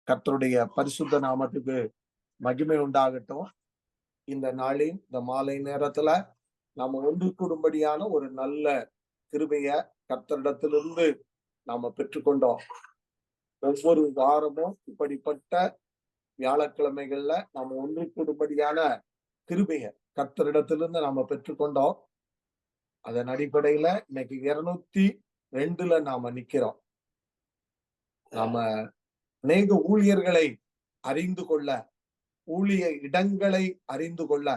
கர்த்தருடைய பரிசுத்த நாமத்துக்கு மகிமை உண்டாகட்டும். இந்த நாளின் இந்த மாலை நேரத்துல நாம ஒன்று கூடும்படியான ஒரு நல்ல கிருபைய கர்த்தரிடத்திலிருந்து நாம பெற்றுக்கொண்டோம். ஒவ்வொரு வாரமும் இப்படிப்பட்ட வியாழக்கிழமைகள்ல நாம ஒன்று கூடும்படியான கிருபைய கர்த்தரிடத்திலிருந்து நாம பெற்றுக்கொண்டோம். அதன் அடிப்படையில இன்னைக்கு 202ல நாம நிக்கிறோம். நாம அநேக ஊழியர்களை அறிந்து கொள்ள, ஊழிய இடங்களை அறிந்து கொள்ள,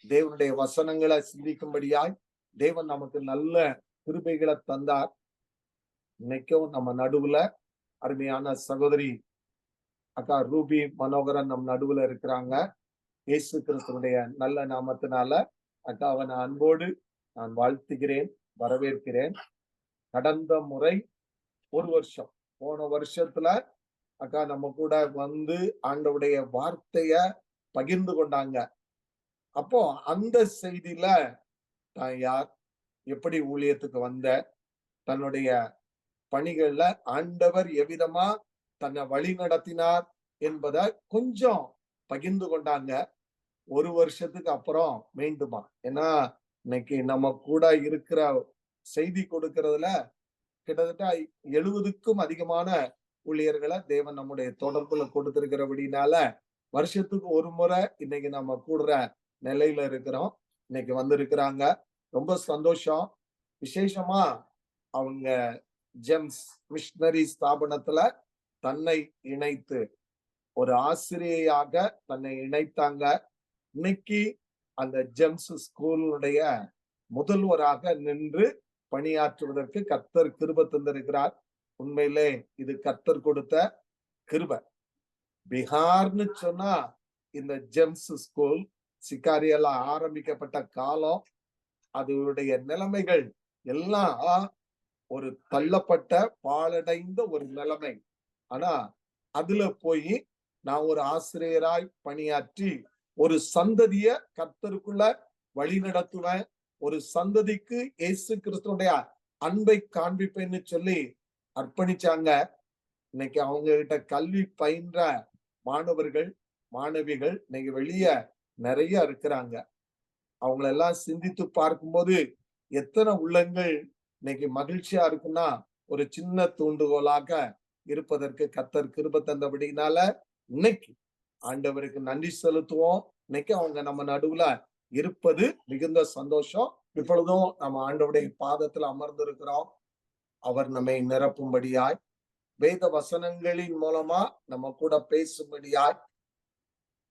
தேவனுடைய வசனங்களை சிந்திக்கும்படியாய் தேவன் நமக்கு நல்ல கிருபைகளை தந்தார். இன்னைக்கும் நம்ம நடுவுல அருமையான சகோதரி அக்கா ரூபி மனோகரன் நம் நடுவுல இருக்கிறாங்க. இயேசு கிறிஸ்துவனுடைய நல்ல நாமத்தினால அக்காவை நான் அன்போடு நான் வாழ்த்துகிறேன், வரவேற்கிறேன். கடந்த முறை ஒரு வருஷம், போன வருஷத்துல அக்கா நம்ம கூட வந்து ஆண்டவருடைய வார்த்தைய பகிர்ந்து கொண்டாங்க. அப்போ அந்த செய்தியில நான் யார், எப்படி ஊழியத்துக்கு வந்த, தன்னுடைய பணிகள்ல ஆண்டவர் எவ்விதமா தன்னை வழி நடத்தினார் என்பதை கொஞ்சம் பகிர்ந்து கொண்டாங்க. ஒரு வருஷத்துக்கு அப்புறம் மீண்டுமா, ஏன்னா இன்னைக்கு நம்ம கூட இருக்கிற செய்தி கொடுக்கறதுல கிட்டத்தட்ட 70க்கும் அதிகமான ஊழியர்களை தேவன் நம்முடைய தொடர்புல கொடுத்திருக்கிறபடினால வருஷத்துக்கு ஒரு முறை இன்னைக்கு நம்ம கூடுற நிலையில இருக்கிறோம். இன்னைக்கு வந்திருக்கிறாங்க, ரொம்ப சந்தோஷம். விசேஷமா அவங்க ஜெம்ஸ் மிஷனரி ஸ்தாபனத்துல தன்னை இணைத்து ஒரு ஆசிரியையாக தன்னை இணைத்தாங்க. இன்னைக்கு அந்த ஜெம்ஸ் ஸ்கூலுடைய முதல்வராக நின்று பணியாற்றுவதற்கு கர்த்தர் கிருபை தந்திருக்கிறார். உண்மையிலே இது கர்த்தர் கொடுத்த கிருபை. பீகார்னு சொன்னா இந்த ஜெம்ஸ் ஸ்கூல் சிக்காரியால ஆரம்பிக்கப்பட்ட காலம், அதனுடைய நிலைமைகள் எல்லாம் ஒரு தள்ளப்பட்ட பாழடைந்த ஒரு நிலைமை. ஆனா அதுல போய் நான் ஒரு ஆசிரியராய் பணியாற்றி ஒரு சந்ததிய கர்த்தருக்குள்ள வழி நடத்துவேன், ஒரு சந்ததிக்கு இயேசு கிறிஸ்துடைய அன்பை காண்பிப்பேன்னு சொல்லி அர்ப்பணிச்சாங்க. இன்னைக்கு அவங்க கிட்ட கல்வி பயின்ற மாணவர்கள் மாணவிகள் இன்னைக்கு வெளியே நிறைய இருக்கிறாங்க. அவங்களெல்லாம் சிந்தித்து பார்க்கும்போது எத்தனை உள்ளங்கள் இன்னைக்கு மகிழ்ச்சியா இருக்குன்னா, ஒரு சின்ன தூண்டுகோலாக இருப்பதற்கு கர்த்தர் கிருபை தந்தபடினால இன்னைக்கு ஆண்டவருக்கு நன்றி செலுத்துவோம். இன்னைக்கு அவங்க நம்ம நடுவுல இருப்பது மிகுந்த சந்தோஷம். இப்பொழுதும் நம்ம ஆண்டவருடைய பாதத்துல அமர்ந்திருக்கிறோம். அவர் நம்மை நிரப்பும்படியாய், வேத வசனங்களின் மூலமா நம்ம கூட பேசும்படியாய்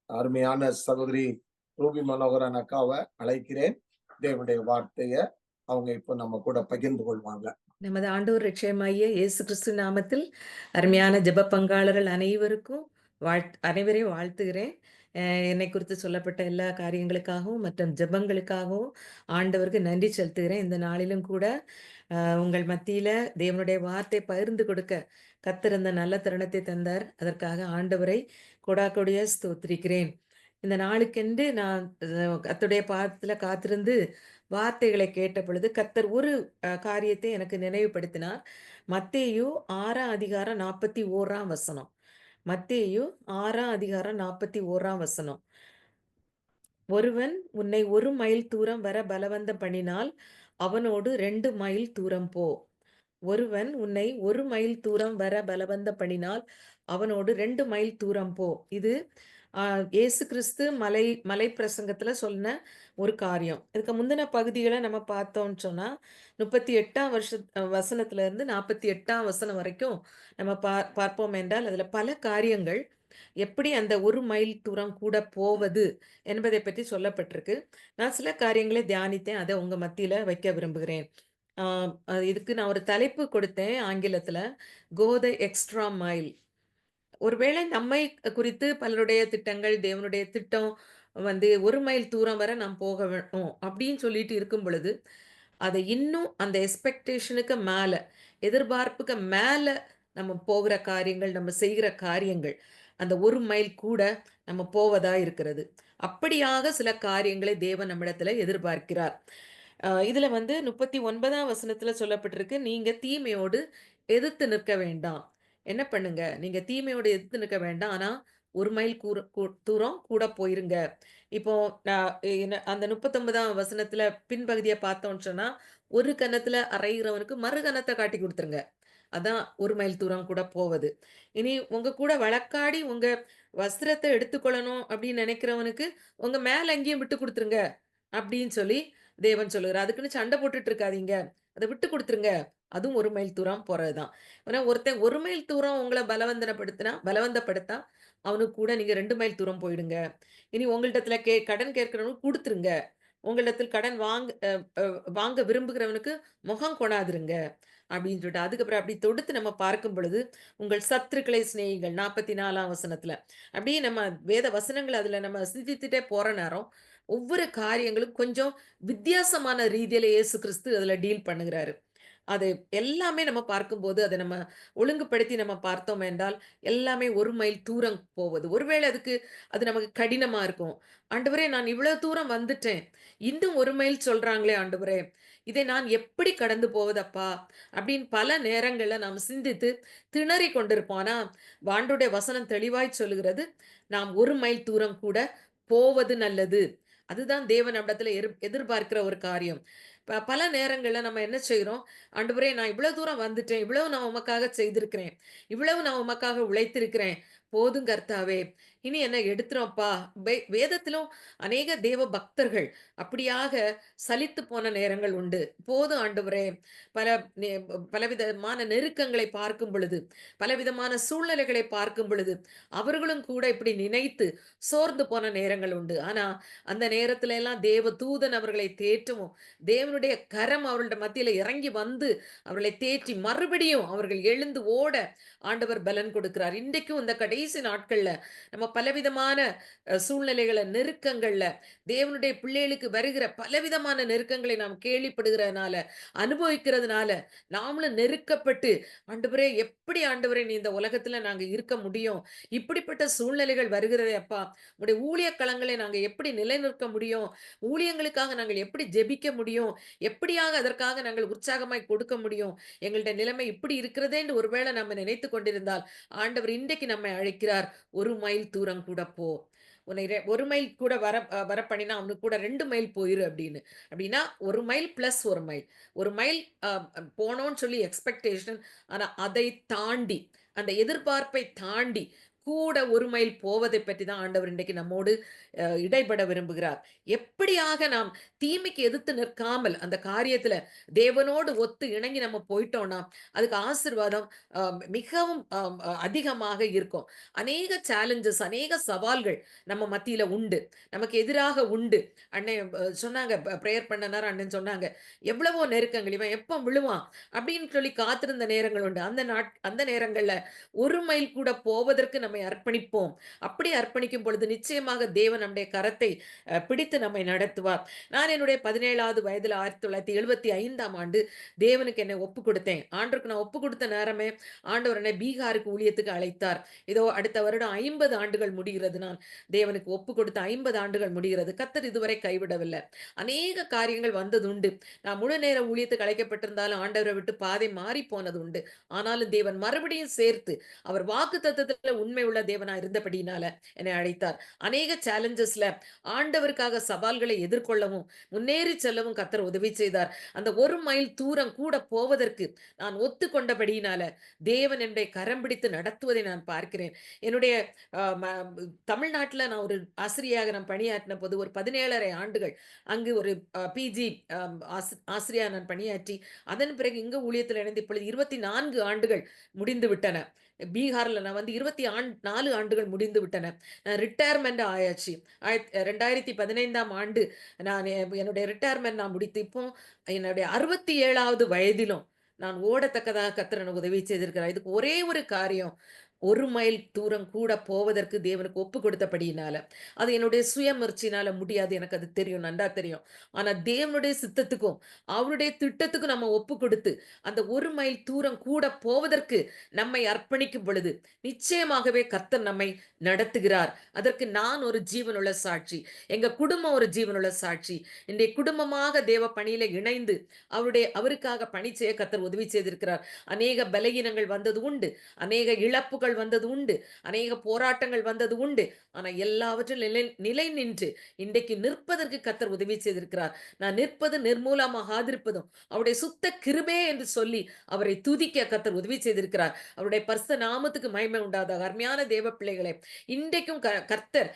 அருமையான சகோதரி ரூபி மனோகரன் அக்காவை அழைக்கிறேன். தேவனுடைய வார்த்தைய அவங்க இப்ப நம்ம கூட பகிர்ந்து கொள்வாங்க. நமது ஆண்டவர் ரட்சகமாகிய இயேசு கிறிஸ்து நாமத்தில் அருமையான ஜெப பங்காளர்கள் அனைவருக்கும் அனைவரையும் வாழ்த்துகிறேன். என்னை குறித்து சொல்லப்பட்ட எல்லா காரியங்களுக்காகவும் மற்றும் ஜெபங்களுக்காகவும் ஆண்டவருக்கு நன்றி செலுத்துகிறேன். இந்த நாளிலும் கூட உங்கள் மத்தியில தேவனுடைய வார்த்தை பகிர்ந்து கொடுக்க கர்த்தர் இந்த நல்ல தருணத்தை தந்தார். அதற்காக ஆண்டவரை கொடாக்கொடிய ஸ்தோத்திரிக்கிறேன். இந்த நாளுக்கென்று நான் கர்த்தருடைய பாதத்துல காத்திருந்து வார்த்தைகளை கேட்ட பொழுது கர்த்தர் ஒரு காரியத்தை எனக்கு நினைவுபடுத்தினார். மத்தேயு 6ஆம் அதிகாரம் 41ஆம் வசனம். மத்தேயு 6ஆம் அதிகாரம் 41ஆம் வசனம். ஒருவன் உன்னை 1 மைல் தூரம் வர பலவந்தம் பண்ணினால் அவனோடு 2 மைல் தூரம் போ. ஒருவன் உன்னை 1 மைல் தூரம் வர பலவந்தம் பண்ணினால் அவனோடு 2 மைல் தூரம் போ. இது இயேசு கிறிஸ்து மலை பிரசங்கத்துல சொன்ன ஒரு காரியம். இதுக்கு முந்தின பகுதிகளை நம்ம பார்த்தோம்னு சொன்னா 38ஆம் வசனத்துல இருந்து 48ஆம் வசனம் வரைக்கும் நம்ம பார்ப்போம் என்றால் அதுல பல காரியங்கள் எப்படி அந்த 1 மைல் தூரம் கூட போவது என்பதை பற்றி சொல்லப்பட்டிருக்கு. நான் சில காரியங்களை தியானித்தேன், அதை உங்க மத்தியில வைக்க விரும்புகிறேன். இதுக்கு நான் ஒரு தலைப்பு கொடுத்தேன் ஆங்கிலத்துல, கோ த எக்ஸ்ட்ரா மைல். ஒருவேளை நம்மை குறித்து பலருடைய திட்டங்கள், தேவனுடைய திட்டம் 1 மைல் தூரம் வரை நாம் போக வேணும் அப்படின்னு சொல்லிட்டு இருக்கும் பொழுது, அதை இன்னும் அந்த எக்ஸ்பெக்டேஷனுக்கு மேல, எதிர்பார்ப்புக்கு மேல நம்ம போகிற காரியங்கள், நம்ம செய்கிற காரியங்கள், அந்த 1 மைல் கூட நம்ம போவதா இருக்கிறது. அப்படியாக சில காரியங்களை தேவன் நம்மிடத்துல எதிர்பார்க்கிறார். இதுல 39ஆம் வசனத்துல சொல்லப்பட்டிருக்கு, நீங்க தீமையோடு எதிர்த்து நிற்க வேண்டாம். என்ன பண்ணுங்க, நீங்க தீமையோட எதிர்த்து நிற்க வேண்டாம். ஆனா 1 மைல் தூரம் கூட போயிருங்க. இப்போ நான் அந்த 39ஆம் வசனத்துல பின்பகுதிய பார்த்தோம்னு சொன்னா, "ஒரு கன்னத்துல அறையிறவனுக்கு மறு கன்னத்த காட்டிக் குடுத்துருங்க." அதான் 1 மைல் தூரம் கூட போவது. இனி உங்க கூட வழக்காடி உங்க வஸ்திரத்த எடுத்துக்கொள்ளணும் அப்படின்னு நினைக்கிறவனுக்கு, உங்க மேல் அங்கியும் விட்டு குடுத்துருங்க. அப்படின்னு சொல்லி தேவன் சொல்லுகிறார். அதுக்குன்னு சண்டை போட்டுட்டு இருக்காதீங்க. அத விட்டு குடுத்துருங்க. அதுவும் 1 மைல் தூரம் போறது தான். ஏன்னா ஒருத்தன் 1 மைல் தூரம் உங்கள பலவந்தப்படுத்தா, அவனுக்கு கூட நீங்க 2 மைல் தூரம் போயிடுங்க. இனி உங்கள்ட்டத்துல கடன் கேட்கிறவனுக்கு குடுத்துருங்க. உங்களிடத்தில் கடன் வாங்க விரும்புகிறவனுக்கு முகம் கொடாதிருங்க. அப்படின்னு சொல்லிட்டு அதுக்கப்புறம் அப்படி தொடுத்து நம்ம பார்க்கும் பொழுது, உங்கள் சத்துருக்களை சிநேகிங்கள் 44ஆம் வசனத்துல. அப்படியே நம்ம வேத வசனங்கள அதுல நம்ம சிந்தித்துட்டே போற நேரம், ஒவ்வொரு காரியங்களும் கொஞ்சம் வித்தியாசமான ரீதியில இயேசு கிறிஸ்து அதுல டீல் பண்ணுகிறாரு. அது எல்லாமே நம்ம பார்க்கும்போது, அத நம்ம ஒழுங்குபடுத்தி நம்ம பார்த்தோம் என்றால், எல்லாமே 1 மைல் தூரம் போவது. ஒருவேளை அது நமக்கு கடினமா இருக்கும். ஆண்டவரே நான் இவ்வளவு தூரம் வந்துட்டேன். இன்னும் 1 மைல் சொல்றாங்களே ஆண்டவரே! இதை நான் எப்படி கடந்து போவதப்பா? அப்படின்னு பல நேரங்கள்ல நாம் சிந்தித்து திணறிக் கொண்டிருப்போம். ஆனா, ஆண்டவருடைய வசனம் தெளிவாய் சொல்லுகிறது, நாம் 1 மைல் தூரம் கூட போவது நல்லது. அதுதான் தேவன் நம்மிடத்துல எதிர்பார்க்கிற ஒரு காரியம். பல நேரங்கள்ல நம்ம என்ன செய்றோம், ஆண்டவரே நான் இவ்வளவு தூரம் வந்துட்டேன். இவ்வளவு நான் உமக்காக செய்திருக்கிறேன். இவ்வளவு நான் உமக்காக உழைத்திருக்கிறேன். போதும் கர்த்தாவே! இனி என்ன எடுத்துரும்ப்பா. வேதத்திலும் அநேக தேவ பக்தர்கள் அப்படியாக சலித்து போன நேரங்கள் உண்டு. போதும் ஆண்டவரே! பல நெ பலவிதமான நெருக்கங்களை பார்க்கும் பொழுது, பலவிதமான சூழ்நிலைகளை பார்க்கும் பொழுது, அவர்களும் கூட இப்படி நினைத்து சோர்ந்து போன நேரங்கள் உண்டு. ஆனா, அந்த நேரத்துல எல்லாம் தேவ தூதன் அவர்களை தேற்றவும், தேவனுடைய கரம் அவர்களுடைய மத்தியில இறங்கி வந்து அவர்களை தேற்றி மறுபடியும் அவர்கள் எழுந்து ஓட ஆண்டவர் பலன் கொடுக்கிறார். இன்றைக்கும் இந்த கடைசி நாட்கள்ல நம்ம பலவிதமான சூழ்நிலைகள, நெருக்கங்கள்ல தேவனுடைய பிள்ளைகளுக்கு வருகிற பலவிதமான நெருக்கங்களை நாம் கேள்விப்படுகிறதுனால, அனுபவிக்கிறதுனால, நாமளும் நெருக்கப்பட்டு, "ஆண்டவரே எப்படி ஆண்டவரே நீ இந்த உலகத்துல நாங்க இருக்க முடியும்? இப்படிப்பட்ட சூழ்நிலைகள் வருகிறதே அப்பா! உம்முடைய ஊழிய களங்களை நாங்க எப்படி நிலைநிற்க முடியும்? ஊழியங்களுக்காக நாங்கள் எப்படி ஜெபிக்க முடியும்? எப்படியாக அதற்காக நாங்கள் உற்சாகமாய் கொடுக்க முடியும்? எங்களுடைய நிலைமை இப்படி இருக்கிறதே என்று ஒருவேளை நம்ம நினைத்துக் கொண்டிருந்தால், ஆண்டவர் இன்றைக்கு நம்மை அழைக்கிறார். 1 மைல் தூரம் கூட போ. உன்னை 1 மைல் கூட வர பண்ணினா, அவனுக்கு கூட 2 மைல் போயிரு அப்படின்னு. அப்படின்னா 1 மைல் பிளஸ் 1 மைல். 1 மைல் அ போனோம்னு சொல்லி எக்ஸ்பெக்டேஷன். ஆனா அதை தாண்டி, அந்த எதிர்பார்ப்பை தாண்டி கூட 1 மைல் போவதை பற்றி தான் ஆண்டவர் இன்றைக்கு நம்மோடு இடைப்பட விரும்புகிறார். எப்படியாக நாம் தீமைக்கு எதிர்த்து நிற்காமல் அந்த காரியத்துல தேவனோடு ஒத்து இணங்கி நம்ம போயிட்டோம்னா, அதுக்கு ஆசீர்வாதம் அ மிகவும் அதிகமாக இருக்கும். அநேக சேலஞ்சஸ், அநேக சவால்கள் நம்ம மத்தியில உண்டு. நமக்கு எதிராக உண்டு. அண்ணே சொன்னாங்க பிரேயர் பண்ண நேரம் அண்ணன் சொன்னாங்க. "எவ்வளவோ நெருக்கங்கள். இவன் எப்ப விழுவான்?" அப்படின்னு சொல்லி காத்திருந்த நேரங்கள் உண்டு. அந்த நேரங்கள்ல 1 மைல் கூட போவதற்கு நம்மை அர்ப்பணிப்போம். அப்படி அர்ப்பணிக்கும் பொழுது நிச்சயமாக தேவன் நம்முடைய கரத்தை பிடித்து நம்மை நடத்துவார். நான் என்னுடைய 17வது வயதில 1975ஆம் ஆண்டு தேவனுக்கு என்னை ஒப்புக் கொடுத்தேன். ஆண்டவருக்கு நான் ஒப்புக் கொடுத்த நேரமே ஆண்டவர் என்னை பீகாருக்கு ஊழியத்துக்கு அழைத்தார். இதோ அடுத்த வருடம் 50 ஆண்டுகள் முடிகிறது. நான் தேவனுக்கு ஒப்புக் கொடுத்த 50 ஆண்டுகள் முடிகிறது. கர்த்தர் இதுவரை கைவிடவில்லை. அநேக காரியங்கள் வந்ததுண்டு. நான் முழு நேர ஊழியத்துக்கு அழைக்கப்பட்டிருந்தாலும் ஆண்டவரை விட்டு பாதை மாறி போனது உண்டு. ஆனாலும் தேவன் மறுபடியும் சேர்த்து அவர் வாக்குத்தத்தத்தில உண்மை உள்ள தேவனா இருந்தபடியினால என்னை அழைத்தார். அநேக சேலஞ்சஸ்ல ஆண்டவருக்காக சவால்களை எதிர்கொள்ளவும், முன்னேறி செல்லவும் கர்த்தர் உதவி செய்தார். அந்த 1 மைல் தூரம் கூட போவதற்கு நான் ஒத்துக்கொண்டபடியினால, தேவன் என்னுடைய கரம் பிடித்து நடத்துவதை நான் பார்க்கிறேன். என்னுடைய அ ம தமிழ்நாட்ல நான் ஒரு ஆசிரியையாக நான் பணியாற்றின போது ஒரு 17 1/2 ஆண்டுகள் அங்கு ஒரு பிஜி ஆசிரியையா நான் பணியாற்றி, அதன் பிறகு இங்க ஊழியத்தில் இணைந்து இப்பொழுது 24 ஆண்டுகள் முடிந்து விட்டன. பீகார்ல நான் வந்து 24 ஆண்டுகள் முடிந்து விட்டன. ரிட்டயர்மென்ட் ஆயாச்சு. 2015ஆம் ஆண்டு என்னுடைய ரிட்டயர்மென்ட் நான் முடித்து, இப்போ என்னுடைய 67வது வயதிலும் நான் ஓடத்தக்கதாக கர்த்தர் எனக்கு உதவி செய்திருக்கிறார். இதுக்கு ஒரே ஒரு காரியம், 1 மைல் தூரம் கூட போவதற்கு தேவனுக்கு ஒப்பு கொடுத்தபடியினால, அது என்னுடைய சுயமுயற்சியினால முடியாது. எனக்கு அது தெரியும். நன்றா தெரியும். ஆனா தேவனுடைய சித்தத்துக்கும், அவருடைய திட்டத்துக்கும் நம்ம ஒப்பு கொடுத்து, அந்த 1 மைல் தூரம் கூட போவதற்கு நம்மை அர்ப்பணிக்கும் பொழுது, நிச்சயமாகவே கர்த்தர் நம்மை நடத்துகிறார். அதற்கு நான் ஒரு ஜீவனுள்ள சாட்சி. எங்க குடும்பம் ஒரு ஜீவனுள்ள சாட்சி. இன்றைய குடும்பமாக தேவ பணியில இணைந்து, அவருக்காக பணி செய்ய கர்த்தர் உதவி செய்திருக்கிறார். அநேக பலகீனங்கள் வந்தது உண்டு. அநேக இழப்புகள் வந்தது உண்டு. அநேக போராட்டங்கள் வந்தது உண்டு. ஆனா எல்லாவற்றிலும் நிலை நின்று இன்றைக்கு நிற்பதற்கு கர்த்தர் உதவி செய்திருக்கிறார். நான் நிற்பது நிர்மூலமாகாதிருப்பதும் அவருடைய சுத்த கிருபை என்று சொல்லி அவரை துதிக்க கர்த்தர் உதவி செய்திருக்கிறார். அவருடைய பரிசுத்த நாமத்துக்கு மகிமை உண்டாதாக. அருமையான தேவ பிள்ளைகளே, இன்றைக்கும் கர்த்தர்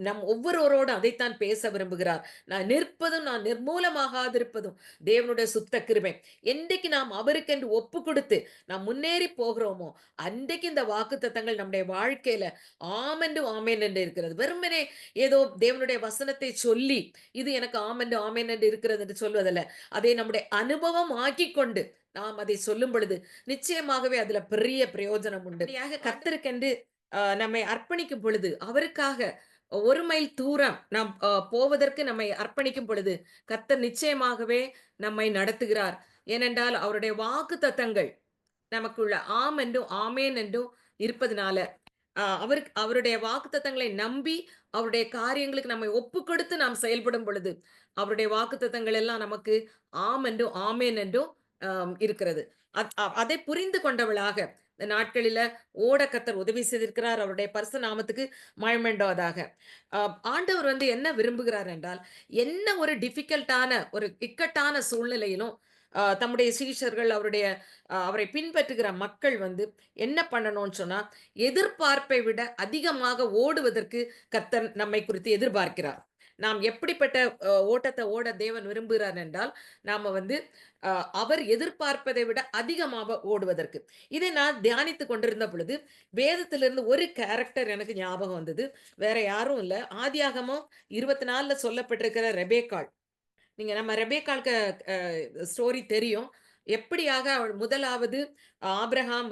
நம் ஒவ்வொருவரோடும் அதைத்தான் பேச விரும்புகிறார். நான் நிற்பதும் நான் நிர்மூலமாகாதிருப்பதும் தேவனுடைய சுத்த கிருபை. என்றைக்கு நாம் அவருக்கென்று ஒப்பு கொடுத்து நாம் முன்னேறி போகிறோமோ, அன்றைக்கு இந்த வாக்குத்தத்தங்கள் நம்முடைய வாழ்க்கையில ஆமென்று ஆமென் என்று இருக்கிறது. வெறுமனே ஏதோ தேவனுடைய வசனத்தை சொல்லி இது எனக்கு ஆமென்று ஆமென் என்று இருக்கிறது என்று சொல்வதல்ல. அதை நம்முடைய அனுபவம் ஆக்கிக்கொண்டு நாம் அதை சொல்லும் பொழுது நிச்சயமாகவே அதுல பெரிய பிரயோஜனம் உண்டு. அப்படியாக கர்த்தருக்கென்று நம்மை அர்ப்பணிக்கும் பொழுது, அவருக்காக 1 மைல் தூரம் நாம் போவதற்கு நம்மை அர்ப்பணிக்கும் பொழுது, கர்த்தர் நிச்சயமாகவே நம்மை நடத்துகிறார். ஏனென்றால் அவருடைய வாக்குத்தத்தங்கள் நமக்குள்ள ஆம் என்றும் ஆமேன் என்றும் இருப்பதனால அவருடைய வாக்குத்தத்தங்களை நம்பி அவருடைய காரியங்களுக்கு நம்மை ஒப்பு கொடுத்து நாம் செயல்படும் பொழுது அவருடைய வாக்குத்தத்தங்கள் எல்லாம் நமக்கு ஆம் என்றும் ஆமேன் என்றும் இருக்கிறது. அதை புரிந்து கொண்டவளாக இந்த நாட்களில ஓட கர்த்தர் உதவி செய்திருக்கிறார். அவருடைய பரிசு நாமத்துக்கு மகிமையுண்டாவதாக. ஆண்டவர் என்ன விரும்புகிறார் என்றால், என்ன ஒரு டிஃபிகல்ட்டான ஒரு இக்கட்டான சூழ்நிலையிலும் தம்முடைய சீஷர்கள் அவரை பின்பற்றுகிற மக்கள் என்ன பண்ணணும்னு சொன்னா, எதிர்பார்ப்பை விட அதிகமாக ஓடுவதற்கு கர்த்தர் நம்மை குறித்து எதிர்பார்க்கிறார். நாம் எப்படிப்பட்ட ஓட்டத்தை ஓட தேவன் விரும்புகிறார் என்றால், நாம அவர் எதிர்பார்ப்பதை விட அதிகமாக ஓடுவதற்கு. இதை நான் தியானித்துக் கொண்டிருந்த பொழுது, வேதத்திலிருந்து ஒரு கேரக்டர் எனக்கு ஞாபகம் வந்தது. வேற யாரும் இல்ல. ஆதியாகமம் 24ல சொல்லப்பட்டிருக்கிற ரெபேக்காள். நீங்க நம்ம ரெபேக்காளுக்கு ஸ்டோரி தெரியும். எப்படியாக அவள் முதலாவது ஆபிரகாம்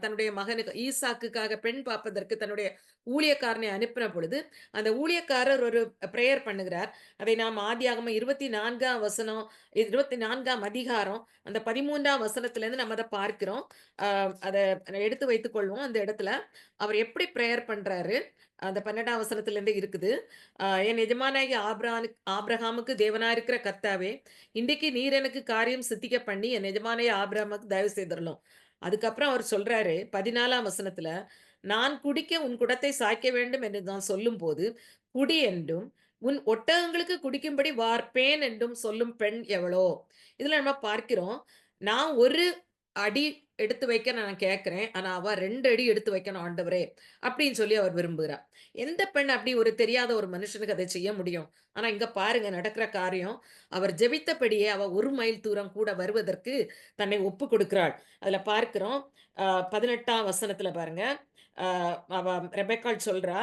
தன்னுடைய மகனுக்கு ஈசாக்குக்காக பெண் பார்ப்பதற்கு தன்னுடைய ஊழியக்காரனை அனுப்பின பொழுது, அந்த ஊழியக்காரர் ஒரு பிரேயர் பண்ணுகிறார். அதை நாம் ஆதியாகமம் 24ஆம் வசனம், 24ஆம் அதிகாரம், அந்த 13ஆம் வசனத்திலிருந்து நம்ம அத பார்க்கிறோம். அத எடுத்து வைத்துக் கொள்வோம். அந்த இடத்துல அவர் எப்படி பிரேயர் பண்றாரு, அந்த 12ஆம் வசனத்திலிருந்து இருக்குது. என் எஜமானாகிய ஆபிரகாமுக்கு தேவனாய் இருக்கிற கர்த்தாவே, இன்றைக்கு நீர் எனக்கு காரியம் சித்திக்க பண்ணி என் எஜமானாகிய ஆபிரகாமுக்கு தயவு செய்தருளும். அதுக்கப்புறம் அவர் சொல்றாரு 14ஆம் வசனத்துல, நான் குடிக்க உன் குடத்தை சாய்க்க வேண்டும் என்று நான் சொல்லும்போது, குடி என்றும், உன் ஒட்டகங்களுக்கு குடிக்கும்படி வார்ப்பேன் என்றும் சொல்லும் பெண் எவளோ? இதுல நம்ம பார்க்கிறோம், நான் ஒரு அடி எடுத்து வைக்க நான் கேட்கிறேன். ஆனா அவ 2 அடி எடுத்து வைக்கணும் ஆண்டவரே! அப்படின்னு சொல்லி அவர் விரும்புகிறார். எந்த பெண் அப்படி ஒரு தெரியாத ஒரு மனுஷனுக்கு அதை செய்ய முடியும்? ஆனா இங்க பாருங்க நடக்கிற காரியம். அவர் ஜெபித்தபடியே அவ 1 மைல் தூரம் கூட வருவதற்கு தன்னை ஒப்புக் கொடுக்கிறாள். அதுல பார்க்கிறோம். 18ஆம் வசனத்துல பாருங்க. அ அவ ரெபெக்காள் சொல்றா,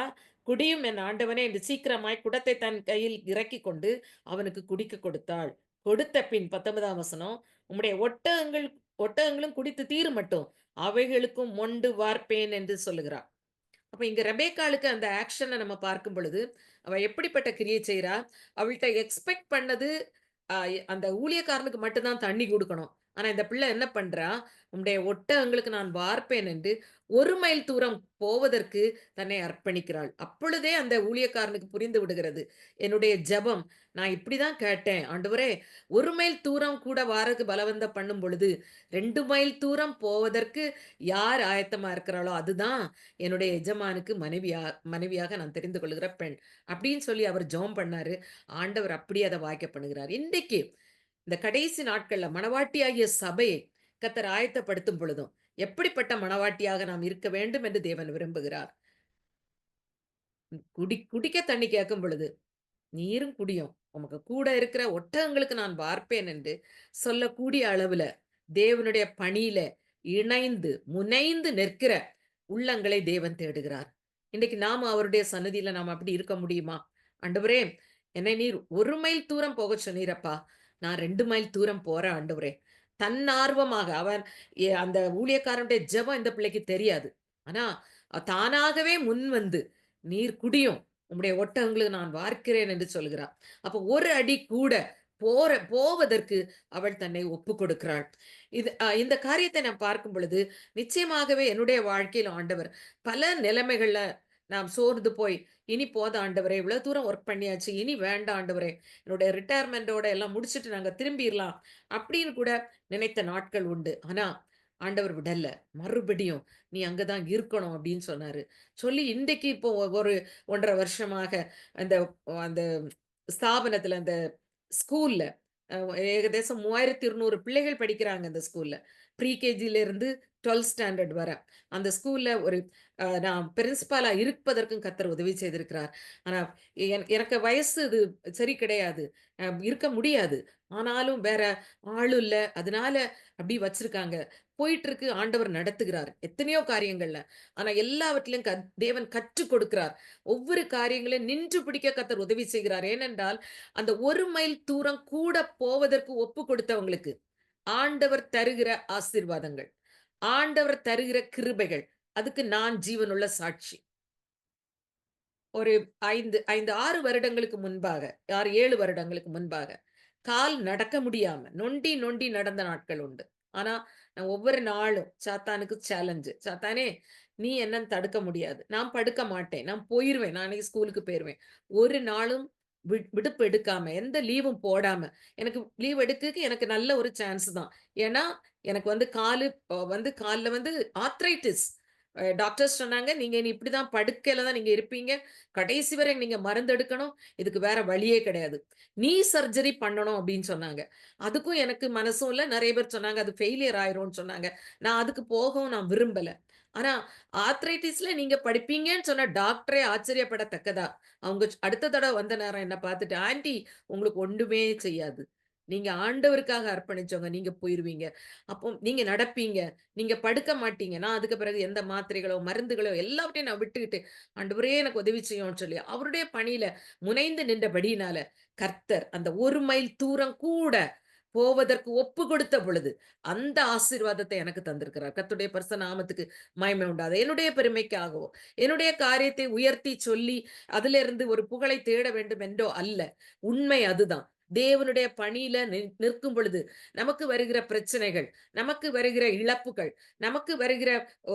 "குடியும் என் ஆண்டவனே" என்று சீக்கிரமாய் குடத்தை தன் கையில் இறக்கிக் கொண்டு அவனுக்கு குடிக்கக் கொடுத்தாள். கொடுத்த பின் 19ஆம் வசனம், "உம்முடைய ஒட்டகங்களும் குடித்து தீரும் மட்டும் அவைகளுக்கும் மொண்டு வார்ப்பேன்" என்று சொல்லுகிறார். அப்ப இங்க ரெபேக்காளுக்கு அந்த ஆக்ஷன நம்ம பார்க்கும் பொழுது, அவ எப்படிப்பட்ட கிரியை செய்றா? அவள்ட்ட எக்ஸ்பெக்ட் பண்ணது அந்த ஊழியக்காரனுக்கு மட்டும் தான் தண்ணி குடுக்கணும். ஆனா இந்த பிள்ளை என்ன பண்றா? "உம்முடைய ஒட்டகங்களுக்கு நான் வார்ப்பேன்" என்று 1 மைல் தூரம் போவதற்கு தன்னை அர்ப்பணிக்கிறாள். அப்பொழுதே அந்த ஊழியக்காரனுக்கு புரிந்து விடுகிறது. என்னுடைய ஜெபம் நான் இப்படிதான் கேட்டேன். ஆண்டவரே 1 மைல் தூரம் கூட வாரக்கு பலவந்தம் பண்ணும் பொழுது, 2 மைல் தூரம் போவதற்கு யார் ஆயத்தமா இருக்கிறாளோ, அதுதான் என்னுடைய எஜமானுக்கு மனைவியாக நான் தெரிந்து கொள்ளுகிற பெண். அப்படின்னு சொல்லி அவர் ஜெபம் பண்ணாரு. ஆண்டவர் அப்படியே அத வாய்க்க பண்ணுகிறார். இன்றைக்கு இந்த கடைசி நாட்கள்ல மணவாட்டியாகிய சபையை கர்த்தர் ஆயத்தப்படுத்தும் பொழுதும், எப்படிப்பட்ட மணவாட்டியாக நாம் இருக்க வேண்டும் என்று தேவன் விரும்புகிறார். குடிக்க தண்ணி கேட்கும் பொழுது, நீரும் குடியும். உமக்கு கூட இருக்கிற ஒட்டகங்களுக்கு நான் வார்ப்பேன் என்று சொல்லக்கூடிய அளவுல, தேவனுடைய பணியில இணைந்து, முனைந்து நிற்கிற உள்ளங்களை தேவன் தேடுகிறார். இன்றைக்கு நாம அவருடைய சன்னதியில நாம் அப்படி இருக்க முடியுமா? ஆண்டவரே, என்னை நீர் 1 மைல் தூரம் போகச் சொன்னீரப்பா. நான் 2 மைல் தூரம் போறேன் ஆண்டவரே. தன்னார்வமாக அந்த ஊழியக்காரனுடைய ஜெபம் இந்த பிள்ளைக்கு தெரியாது. ஆனா தானாகவே முன் வந்து நீர் குடியும், உம்முடைய ஒட்டகங்களுக்கு நான் வார்க்கிறேன் என்று சொல்கிறார். அப்ப ஒரு அடி கூட போவதற்கு அவள் தன்னை ஒப்புக் கொடுக்கிறாள். இந்த காரியத்தை நான் பார்க்கும் பொழுது நிச்சயமாகவே என்னுடைய வாழ்க்கையில் ஆண்டவர் பல நிலைமைகள்ல நாம் சோர்ந்து போய் இனி போதும் ஆண்டவரே, இவ்வளவு தூரம் ஒர்க் பண்ணியாச்சு, இனி வேண்டாம் ஆண்டவரே, என்னுடைய ரிட்டையர்மெண்டோட எல்லாம் முடிச்சிட்டு நாங்க திரும்பிடலாம் அப்படின்னு கூட நினைத்த நாட்கள் உண்டு. ஆனா ஆண்டவர் விடல. மறுபடியும் நீ அங்கதான் இருக்கணும் அப்படின்னு சொன்னாரு. சொல்லி இன்றைக்கு இப்போ ஒரு 1 1/2 வருஷமாக அந்த அந்த ஸ்தாபனத்துல, அந்த ஸ்கூல்ல அ ஏகദേശம் 3200 பிள்ளைகள் படிக்கிறாங்க அந்த ஸ்கூல்ல. ப்ரீகேஜில இருந்து 12த் ஸ்டாண்டர்ட் வர. அந்த ஸ்கூல்ல ஒரு நான் பிரின்சிபாலா இருப்பதற்கும் கர்த்தர் உதவி செய்திருக்கிறார். ஆனா எனக்கு வயசு இது சரி கிடையாது. இருக்க முடியாது. ஆனாலும் வேற ஆளும் இல்ல. அதனால அப்படி வச்சிருக்காங்க. போயிட்டுருக்கு. ஆண்டவர் நடத்துகிறார். எத்தனையோ காரியங்கள்ல. ஆனா எல்லாவற்றிலும் தேவன் கற்றுக் கொடுக்கிறார். ஒவ்வொரு காரியங்களையும் நின்று பிடிக்க கர்த்தர் உதவி செய்கிறார். ஏனென்றால், அந்த 1 மைல் தூரம் கூட போவதற்கு ஒப்புக் கொடுத்தவங்களுக்கு, ஆண்டவர் தருகிற ஆசீர்வாதங்கள், ஆண்டவர் தருகிற கிருபைகள், அதுக்கு நான் ஜீவனுள்ள சாட்சி. ஒரு 6 வருடங்களுக்கு முன்பாக, 6, 7 வருடங்களுக்கு முன்பாக, கால் நடக்க முடியாம, நொண்டி நொண்டி நடந்த நாட்கள் உண்டு. ஆனா, நான் ஒவ்வொரு நாளும் சாத்தானுக்கு சேலஞ்சு. "சாத்தானே, நீ என்னன்னு தடுக்க முடியாது. நான் படுக்க மாட்டேன். நான் போயிருவேன். நான் அன்னைக்கு ஸ்கூலுக்கு போயிருவேன்." ஒரு நாளும் விடுப்பு எடுக்காம, எந்த லீவும் போடாம, எனக்கு லீவ் எடுக்கறதுக்கு எனக்கு நல்ல ஒரு சான்ஸ் தான். ஏன்னா, எனக்கு வந்து கால்ல வந்து ஆர்த்ரைட்டிஸ். டாக்டர்ஸ் சொன்னாங்க, "நீங்க இனி இப்படிதான் படுக்கையில தான் நீங்க இருப்பீங்க. கடைசி வரை நீங்க மருந்து எடுக்கணும். இதுக்கு வேற வழியே கிடையாது. நீ சர்ஜரி பண்ணணும்." அப்படின்னு சொன்னாங்க. அதுக்கும் எனக்கு மனசும் இல்ல. நெறைய பேர் சொன்னாங்க, "அது ஃபெயிலியர் ஆயிரும்னு" சொன்னாங்க. அதுக்கு போகவும் நான் விரும்பல. ஆனா, ஆர்த்ரைட்டிஸ்ல நீங்க படிப்பீங்கன்னு சொன்ன டாக்டரே ஆச்சரியப்படத்தக்கதா, அவங்க அடுத்த தடவ வந்த நேரம் என்ன பார்த்துட்டு, "ஆன்டி, உங்களுக்கு ஒண்ணுமே செய்யாது. நீங்க ஆண்டவருக்காக அர்ப்பணிச்சவங்க. நீங்க போயிருவீங்க. அப்போ நீங்க நடப்பீங்க. நீங்க படுக்க மாட்டீங்க." நான் அதுக்கு பிறகு எந்த மாத்திரைகளோ, மருந்துகளோ எல்லாவற்றையும் நான் விட்டுக்கிட்டு, "ஆண்டவரே எனக்கு உதவி செய்யும்ன்னு" சொல்லி, அவருடைய பணியில முனைந்து நின்றபடியினால, கர்த்தர் அந்த 1 மைல் தூரம் கூட போவதற்கு ஒப்பு கொடுத்த பொழுது, அந்த ஆசீர்வாதத்தை எனக்கு தந்திருக்கிறார். கர்த்தருடைய பரிசுத்த நாமத்துக்கு மகிமை உண்டாது. என்னுடைய பெருமைக்காகவோ, என்னுடைய காரியத்தை உயர்த்தி சொல்லி, அதிலிருந்து ஒரு புகழை தேட வேண்டும் என்றோ அல்ல. உண்மை அதுதான். தேவனுடைய பணியில நிற்கும் பொழுது, நமக்கு வருகிற பிரச்சனைகள், நமக்கு வருகிற இழப்புகள், நமக்கு வருகிற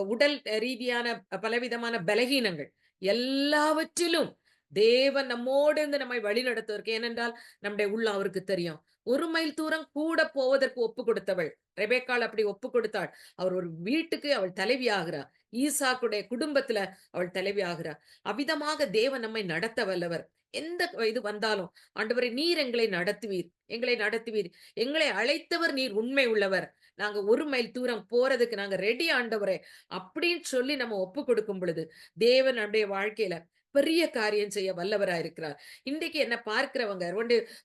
உடல் ரீதியான பலவிதமான பலகீனங்கள், எல்லாவற்றிலும் தேவன் நம்மோடு இருந்து நம்மை வழிநடத்துவதற்கு, ஏனென்றால் நம்முடைய உள்ளம் அவருக்கு தெரியும். 1 மைல் தூரம் கூட போவதற்கு ஒப்புக் கொடுத்தவள். ரெபெக்காள் அப்படி ஒப்புக் கொடுத்தாள். அவர் ஒரு வீட்டுக்கு அவள் தலைவி ஆகிறார். ஈசாக்குடைய குடும்பத்துல அவள் தலைவி ஆகிறார். அவ்விதமாக தேவன் நம்மை நடத்த வல்லவர். எந்த இது வந்தாலும், "ஆண்டவரே, நீர் எங்களை நடத்துவீர், எங்களை நடத்துவீர். எங்களை அழைத்தவர் நீர் உண்மை உள்ளவர். நாங்க 1 மைல் தூரம் போறதுக்கு நாங்க ரெடி ஆண்டவரே." அப்படின்னு சொல்லி நம்ம ஒப்புக் கொடுக்கும் பொழுது, தேவன் நம்முடைய வாழ்க்கையில பெரிய காரியம் செய்ய வல்லவரா இருக்கிறார். இன்றைக்கு என்ன பார்க்கிறவங்க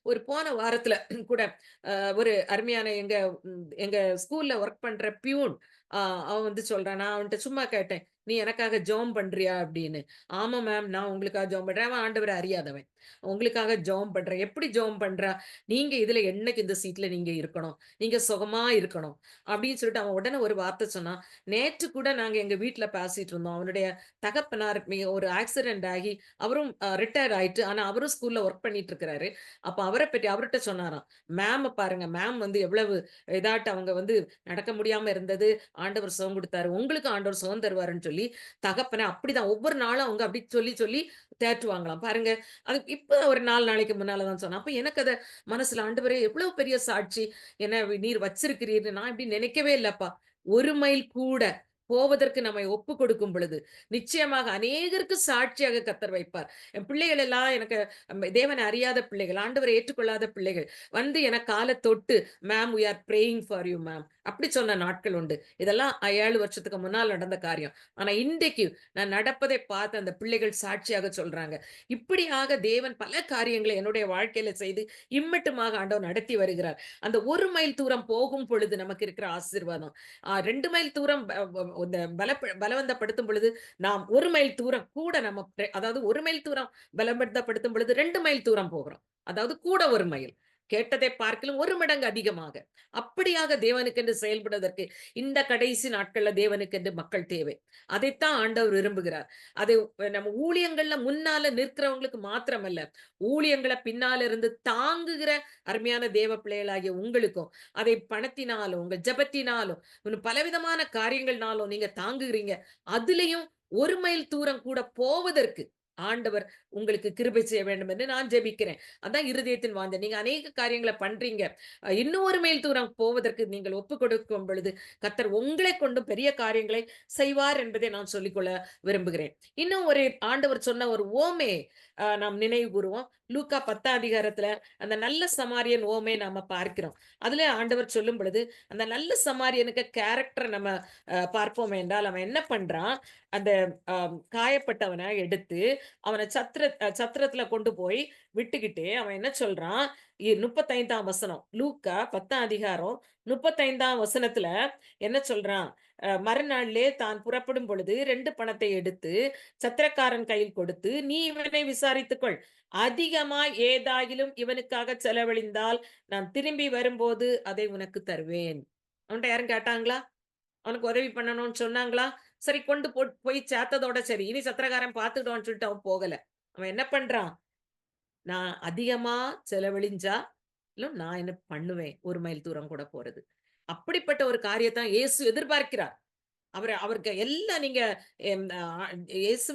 ஒரு போன வாரத்துல கூட ஒரு அருமையான எங்க ஸ்கூல்ல ஒர்க் பண்ற பியூன், அவன் வந்து சொல்றான். நான் அவன்ட்ட சும்மா கேட்டேன், "நீ எனக்காக ஜெபம் பண்றியா?" அப்படின்னு. "ஆமா மேம், நான் உங்களுக்காக ஜெபம் பண்றேன்." அவன் ஆண்டவர அறியாதவன். "உங்களுக்காக ஜெபம் பண்றேன்." "எப்படி ஜெபம் பண்றா?" "நீங்க இதுல என்னைக்கு இந்த சீட்ல நீங்க இருக்கணும். நீங்க சுகமா இருக்கணும்." அப்படின்னு சொல்லிட்டு அவன் உடனே ஒரு வார்த்தை சொன்னான். நேற்று கூட நாங்க எங்க வீட்ல பேசிட்டு இருந்தோம். அவனுடைய தகப்பனார் ஒரு ஆக்சிடென்ட் ஆகி அவரும் ரிட்டயர் ஆயிட்டு. ஆனா அவரும் ஸ்கூல்ல ஒர்க் பண்ணிட்டு இருக்கிறாரு. அப்ப அவர பத்தி அவர்ட்ட சொன்னாராம். "மேம பாருங்க. மேம் வந்து எவ்வளவு இதாட்டு அவங்க வந்து நடக்க முடியாம இருந்தது. ஆண்டவர் சுகம் குடுத்தாரு. உங்களுக்கு ஆண்டவர் சுகம் தருவாருன்னு" சொல்லி தகப்பன அப்படிதான் ஒவ்வொரு நாளும் அவங்க அப்படி சொல்லி சொல்லி தேற்றுவாங்களாம். பாருங்க. அது இப்ப ஒரு 4 நாளைக்கு முன்னால தான் சொன்னான். அப்ப எனக்கு அத மனசுல, ஆண்டவரே, எவ்வளவு பெரிய சாட்சி என்ன நீர் வச்சிருக்கிறீர்ன்னு நான் இப்படி நினைக்கவே இல்லப்பா. 1 மைல் கூட போவதற்கு நம்மை ஒப்புக் கொடுக்கும் பொழுது, நிச்சயமாக அநேகருக்கு சாட்சியாக கர்த்தர் வைப்பார். என் பிள்ளைகள் எல்லாம் எனக்கு தேவனை அறியாத பிள்ளைகள், ஆண்டவரை ஏற்றுக்கொள்ளாத பிள்ளைகள் வந்து எனக்கு கால தொட்டு, "ma'am, we are praying for you ma'am." அப்படி சொன்ன நாட்கள் உண்டு. இதெல்லாம் 7 வருஷத்துக்கு முன்னால் நடந்த காரியம். ஆனா இன்றைக்கு நான் நடப்பதை பார்த்து அந்த பிள்ளைகள் சாட்சியாக சொல்றாங்க. இப்படியாக தேவன் பல காரியங்களை என்னுடைய வாழ்க்கையில செய்து இம்மட்டுமாக ஆண்டவர் நடத்தி வருகிறார். அந்த 1 மைல் தூரம் போகும் பொழுது நமக்கு இருக்கிற ஆசீர்வாதம். 2 மைல் தூரம் ப ப இந்த பலவந்தப்படுத்தும் பொழுது, நாம் 1 மைல் தூரம் கூட நம்ம அதாவது 1 மைல் தூரம் பலவந்தப்படுத்தும் பொழுது 2 மைல் தூரம் போகிறோம். அதாவது கூட 1 மைல். கேட்டதை பார்க்கிலும் ஒரு மடங்கு அதிகமாக. அப்படியாக தேவனுக்கென்று செயல்படுவதற்கு இந்த கடைசி நாட்கள்ல தேவனுக்கென்று மக்கள் தேவை. அதைத்தான் ஆண்டவர் விரும்புகிறார். அதை நம்ம ஊழியங்கள்ல முன்னால நிற்கிறவங்களுக்கு மாத்திரமல்ல, ஊழியங்கள பின்னால இருந்து தாங்குகிற அருமையான தேவ பிள்ளைகளாகிய உங்களுக்கும், அதை பணத்தினாலும், உங்க ஜெபத்தினாலும், இன்னும் பலவிதமான காரியங்கள்னாலும் நீங்க தாங்குகிறீங்க. அதிலயும் 1 மைல் தூரம் கூட போவதற்கு ஆண்டவர் உங்களுக்கு கிருபை செய்ய வேண்டும் என்று நான் ஜெபிக்கிறேன். அதான் இருதயத்தின் வாஞ்சை. நீங்க அநேக காரியங்கள பண்றீங்க. இன்னும் 1 மைல் தூரம் போவதற்கு நீங்கள் ஒப்புக் கொடுக்கும் பொழுது, கர்த்தர் உங்களைக் கொண்டும் பெரிய காரியங்களை செய்வார் என்பதை நான் சொல்லிக்கொள்ள விரும்புகிறேன். இன்னும் ஒரு ஆண்டவர் சொன்ன ஒரு உவமையை நாம் நினைவு கூறுவோம். லூக்கா 10ஆம் அதிகாரத்துல அந்த நல்ல சமாரியன் உவமையை நாம பார்க்கிறோம். அதுல ஆண்டவர் சொல்லும் பொழுது, அந்த நல்ல சமாரியனுக்கு கேரக்டர் நம்ம பார்ப்போம் என்றால், அவன் என்ன பண்றான்? அந்த காயப்பட்டவன எடுத்து அவன சத்திரத்துல கொண்டு போய் விட்டுக்கிட்டு அவன் என்ன சொல்றான்? 35ஆம் வசனம். லூக்கா 10ஆம் அதிகாரம் 35ஆம் வசனத்துல என்ன சொல்றான்? மறுநாளிலே தான் புறப்படும் பொழுது 2 பணத்தை எடுத்து சத்திரக்காரன் கையில் கொடுத்து, "நீ இவனை விசாரித்துக்கொள். அதிகமா ஏதாகிலும் இவனுக்காக செலவழிந்தால், நான் திரும்பி வரும்போது அதை உனக்கு தருவேன்." அவன்ட்ட யாரும் கேட்டாங்களா? அவனுக்கு உதவி பண்ணணும்னு சொன்னாங்களா? சரி கொண்டு போய் சேர்த்ததோட சரி. இனி சத்திரக்காரன் பார்த்துக்கிடுவான்னு சொல்லிட்டு அவன் போகல. அவன் என்ன பண்றான்? நான் அதிகமா செலவழிஞ்சாலும் நான் என்ன பண்ணுவேன்? 1 மைல் தூரம் கூட போறது. அப்படிப்பட்ட ஒரு காரியத்தான் இயேசு எதிர்பார்க்கிறார். அவருக்கு எல்லாம் நீங்க எம் அ இயேசு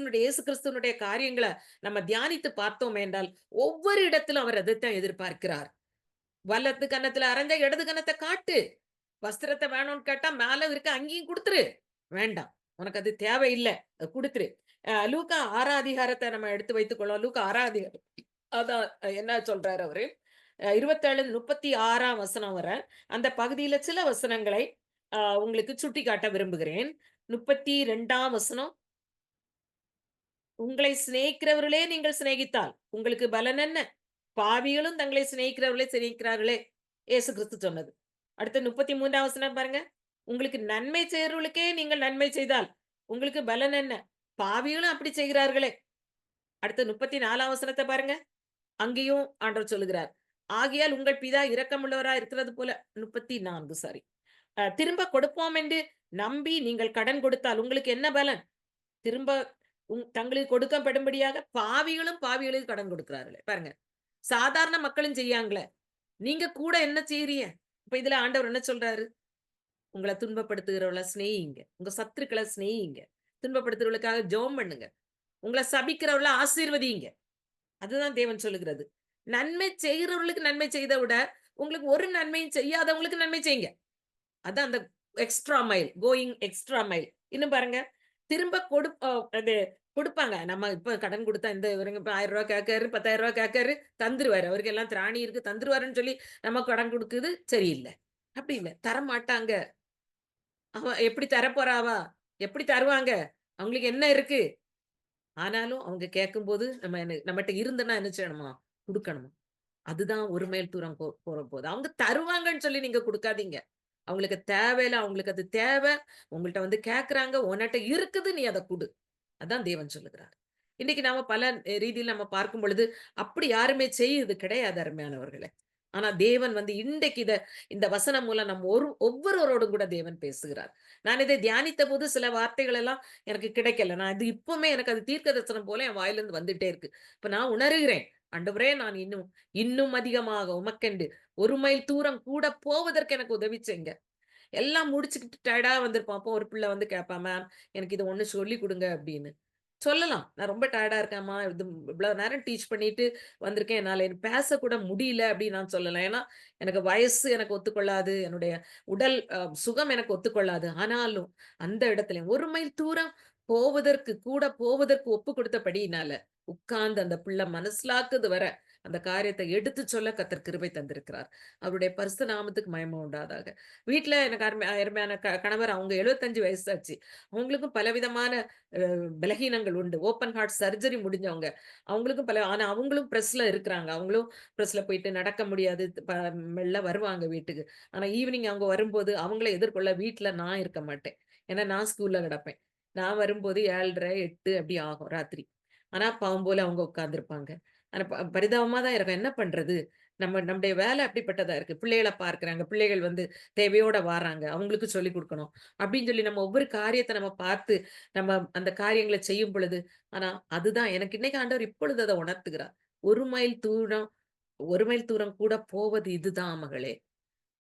கிறிஸ்துவனுடைய காரியங்கள நம்ம தியானித்து பார்த்தோம் என்றால், ஒவ்வொரு இடத்திலும் அவர் அதைத்தான் எதிர்பார்க்கிறார். வலது கன்னத்துல அறைஞ்சா இடது கன்னத்த காட்டு. வஸ்திரத்த வேணும்னு கேட்டா மேல இருக்க அங்கேயும் குடுத்துரு. வேண்டாம். உனக்கு அது தேவையில்ல. குடுத்துரு. லூக்கா 6ஆம் அதிகாரத்த நம்ம எடுத்து வைத்துக்கொள்வோம். லூக்கா 6ஆம் அதிகாரம். அதான் என்ன சொல்றாரு அவரு. 27 36ஆம் வசனம் வர, அந்த பகுதியில சில வசனங்களை உங்களுக்கு சுட்டிக்காட்ட விரும்புகிறேன். 32ஆம் வசனம். உங்களை சிநேகிக்கிறவர்களே நீங்கள் சிநேகித்தால் உங்களுக்கு பலன் என்ன? பாவிகளும் தங்களை சிநேகிக்கிறவர்களே சிநேகிக்கிறார்களே. இயேசு கிறிஸ்து சொன்னது. அடுத்து 33ஆம் வசனம் பாருங்க. உங்களுக்கு நன்மை செய்றவர்களுக்கே நீங்கள் நன்மை செய்தால் உங்களுக்கு பலன் என்ன? பாவிகளும் அப்படி செய்கிறார்களே. அடுத்து 34ஆம் வசனத்த பாருங்க. அங்கேயும் ஆண்டவர் சொல்லுகிறார். ஆகையால் உங்கள் பிதா இரக்கமுள்ளவராய் இருக்கிறது போல 34 சாரி. திரும்ப கொடுப்போம் என்று நம்பி நீங்கள் கடன் கொடுத்தால் உங்களுக்கு என்ன பலன்? திரும்ப தங்களுக்கு கொடுக்கப்படும்படியாக பாவிகளுக்கு கடன் கொடுக்கிறார்களே. பாருங்க. சாதாரண மக்களும் செய்யாங்களே. நீங்க கூட என்ன செய்றீங்க? இப்ப இதுல ஆண்டவர் என்ன சொல்றாரு? உங்கள துன்பப்படுத்துகிறவர்கள சிநேகிங்க. உங்க சத்துருக்கள சிநேகிங்க. துன்பப்படுத்துறவர்களுக்காக ஜெபம் பண்ணுங்க. உங்கள சபிக்கிறவர்கள ஆசீர்வதியுங்க. அதுதான் தேவன் சொல்லுகிறது. நன்மை செய்கிறவர்களுக்கு நன்மை செய்தத விட, உங்களுக்கு ஒரு நன்மையும் செய்யாதவங்களுக்கு நன்மை செய்யுங்க. அதான் அந்த extra mile, going extra mile. இன்னும் பாருங்க, திரும்ப அது குடுப்பாங்க. நம்ம இப்ப கடன் குடுத்தா இந்த இவருங்க இப்ப ரூ. 1000 கேட்காரு, ரூ. 10,000 கேட்காரு, தந்துருவாரு. அவருக்கு எல்லாம் திராணி இருக்கு, தந்துருவாருன்னு சொல்லி நம்ம கடன் குடுக்குது சரியில்ல. அப்படி இல்ல. தரமாட்டாங்க. அவன் எப்படி தரப்போறாவா? எப்படி தருவாங்க? அவங்களுக்கு என்ன இருக்கு? ஆனாலும் அவங்க கேட்கும்போது நம்மட்ட இருந்துன்னா என்ன செய்யணுமா? குடுக்கணுமா? அதுதான் ஒரு மைல் தூரம் போறபோது. அவங்க தருவாங்கன்னு சொல்லி நீங்க குடுக்காதீங்க. அவங்களுக்கு தேவையில்ல. அவங்களுக்கு அது தேவை. உங்கள்ட்ட வந்து கேட்கறாங்க. உன்கிட்ட இருக்குது. நீ அத குடு. அதான் தேவன் சொல்லுகிறார். இன்னைக்கு நாம பல ரீதியில நம்ம பார்க்கும் பொழுது, அப்படி யாருமே செய்றது கிடையாது அருமையானவர்களே. ஆனா தேவன் வந்து இன்றைக்கு இந்த வசனம் மூலம் ஒவ்வொருவரோடும் கூட தேவன் பேசுகிறார். நான் இதை தியானித்தபோது சில வார்த்தைகள் எல்லாம் எனக்கு கிடைக்கல. நான் இது இப்பவுமே எனக்கு அது தீர்க்க தரிசனம் போல என் வாயிலிருந்து வந்துட்டே இருக்கு. இப்ப நான் உணர்கிறேன். ஆண்டவரே நான் இன்னும் இன்னும் அதிகமாக உமக்கென்று 1 மைல் தூரம் கூட போவதற்கு எனக்கு உதவி செய்யுங்க. எல்லாம் முடிச்சுக்கிட்டு டயர்டா வந்திருப்போம். அப்போ ஒரு பிள்ளை வந்து கேட்பா, "மேம் எனக்கு இது ஒண்ணு சொல்லிக் குடுங்க" அப்படின்னு. சொல்லலாம். "நான் ரொம்ப டயர்டா இருக்கேன்ம்மா. இவ்வளோ நேரம் டீச் பண்ணிட்டு வந்திருக்கேன். என்னால பேசக்கூட முடியல" அப்படின்னு நான் சொல்லலாம். ஏன்னா, எனக்கு வயசு எனக்கு ஒத்துக்கொள்ளாது. என்னுடைய உடல் சுகம் எனக்கு ஒத்துக்கொள்ளாது. ஆனாலும் அந்த இடத்துல 1 மைல் தூரம் போவதற்கு ஒப்பு கொடுத்தபடியினால, உட்கார்ந்து அந்த பிள்ளை மனசிலாக்குது வர, அந்த காரியத்தை எடுத்து சொல்ல கர்த்தர் கிருபை தந்திருக்கிறார். அவருடைய பரிசுத்த நாமத்துக்கு மகிமை உண்டாதாக. வீட்ல எனக்கு அருமையான கணவர் அவங்க 75 வயசாச்சு. அவங்களுக்கும் பலவிதமான பலகீனங்கள் உண்டு. ஓப்பன் ஹார்ட் சர்ஜரி முடிஞ்சவங்க. அவங்களுக்கும் ஆனா அவங்களும் பிரஸ்ல இருக்கிறாங்க. அவங்களும் பிரஸ்ல போயிட்டு நடக்க முடியாது. மெல்ல வருவாங்க வீட்டுக்கு. ஆனா ஈவினிங் அவங்க வரும்போது அவங்கள எதிர்கொள்ள வீட்ல நான் இருக்க மாட்டேன். ஏன்னா நான் ஸ்கூல்ல கிடப்பேன். நான் வரும்போது 7:30, 8 அப்படி ஆகும் ராத்திரி. ஆனா பாவம் போல அவங்க உட்கார்ந்திருப்பாங்க. ஆனா பரிதாபமா தான் இருக்கும். என்ன பண்றது? நம்முடைய வேலை அப்படிப்பட்டதா இருக்கு. பிள்ளைகள பார்க்குறாங்க. பிள்ளைகள் வந்து தேவையோட வாராங்க. அவங்களுக்கு சொல்லிக் குடுக்கணும். அப்படின்னு சொல்லி நம்ம ஒவ்வொரு காரியத்த நம்ம பார்த்து, நம்ம அந்த காரியங்கள செய்யும் பொழுது, ஆனா அதுதான் எனக்கு இன்னைக்கு ஆண்டவர் இப்பொழுது அத உணர்த்துகிறார். 1 மைல் தூரம் 1 மைல் தூரம் கூட போவது இதுதான் மகளே.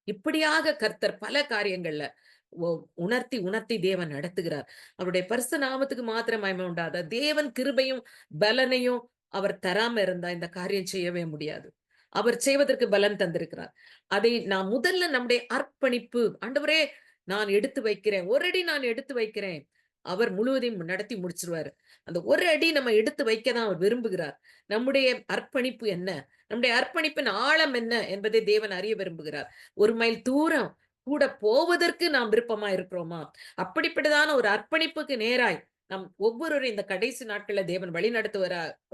இப்படியாக கர்த்தர் பல காரியங்கள்ல ஒ உணர்த்தி, உணர்த்தி தேவன் நடத்துகிறார். அவருடைய பரிசுத்த நாமத்துக்கு மாத்திரம் மகிமை உண்டாதா? தேவன் கிருபையும், பலனையும் அவர் தராம இருந்தா இந்த காரியம் செய்யவே முடியாது. அவர் செய்வதற்கு பலன் தந்திருக்கிறார். அதை நான் முதல்ல நம்முடைய அர்ப்பணிப்பு, ஆண்டவரே நான் எடுத்து வைக்கிறேன். ஒரு அடி நான் எடுத்து வைக்கிறேன். அவர் முழுவதையும் நடத்தி முடிச்சுருவாரு. அந்த ஒரு அடி நம்ம எடுத்து வைக்க தான் அவர் விரும்புகிறார். நம்முடைய அர்ப்பணிப்பு என்ன? நம்முடைய அர்ப்பணிப்பின் ஆழம் என்ன என்பதை தேவன் அறிய விரும்புகிறார். 1 மைல் தூரம் கூட போவதற்கு நாம் விருப்பமா இருக்கிறோமா? அப்படிப்பட்டதான ஒரு அர்ப்பணிப்புக்கு நேராய் நம் ஒவ்வொருவரையும் இந்த கடைசி நாட்கள்ல தேவன் வழி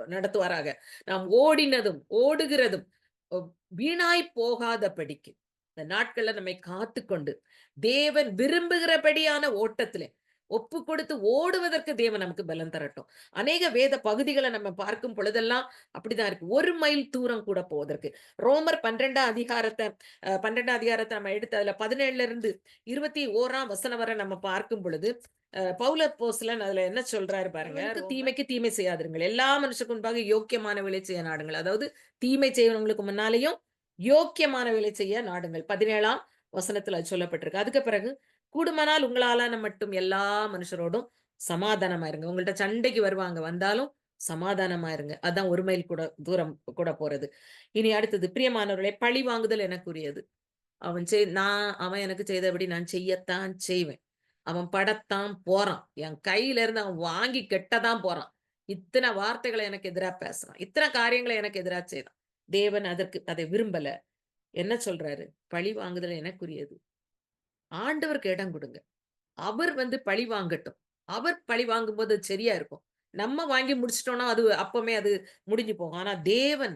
நடத்துவாராக. நாம் ஓடினதும், ஓடுகிறதும் ஒ வீணாய் போகாதபடிக்கு, இந்த நாட்கள்ல நம்மை காத்துக்கொண்டு, தேவன் விரும்புகிறபடியான ஓட்டத்திலே ஒப்பு கொடுத்து ஓடுவதற்கு தேவன் நமக்கு பலன் தரட்டும். அநேக வேத பகுதிகள நம்ம பார்க்கும் பொழுதெல்லாம் அப்படிதான் இருக்கு. 1 மைல் தூரம் கூட போவதற்கு. ரோமர் 12ஆம் அதிகாரத்த நம்ம எடுத்து அதுல 17ல இருந்து 21ஆம் வசனம் வரை நம்ம பார்க்கும் பொழுது, பவுல் அப்போஸ்தலன் அதுல என்ன சொல்றாரு பாருங்க. தீமைக்கு தீமை செய்யாதிருங்கள். எல்லா மனுஷருக்கு முன்பாக யோக்கியமானவைகளை செய்ய நாடுங்கள். அதாவது தீமை செய்யறவங்களுக்கு முன்னாலேயும் யோக்கியமானவைகளை செய்ய நாடுங்கள். 17ஆம் வசனத்துல அது சொல்லப்பட்டிருக்கு. அதுக்கு பிறகு கூடுமானால் உங்களாலான மட்டும் எல்லா மனுஷரோடும் சமாதானமா இருங்க. உங்கள்ட்ட சண்டைக்கு வருவாங்க. வந்தாலும் சமாதானமா இருங்க. அதான் 1 மைல் கூட தூரம் கூட போறது. இனி அடுத்தது பிரியமானவர்களே, பழி வாங்குதல் எனக்குரியது. அவன் எனக்கு செய்தபடி நான் செய்யத்தான் செய்வேன். அவன் படத்தான் போறான். என் கையில இருந்து அவன் வாங்கி கெட்டதான் போறான். இத்தனை வார்த்தைகள எனக்கு எதிரா பேசுறான். இத்தனை காரியங்கள எனக்கு எதிரா செய்றான். தேவன் அதை விரும்பல. என்ன சொல்றாரு? பழி வாங்குதல் எனக்குரியது. ஆண்டவருக்கு இடம் குடுங்க. அவர் வந்து பழி வாங்கட்டும். அவர் பழி வாங்கும்போது அது சரியா இருக்கும். நம்ம வாங்கி முடிச்சுட்டோம்னா, அப்பமே அது முடிஞ்சு போகும். ஆனா தேவன்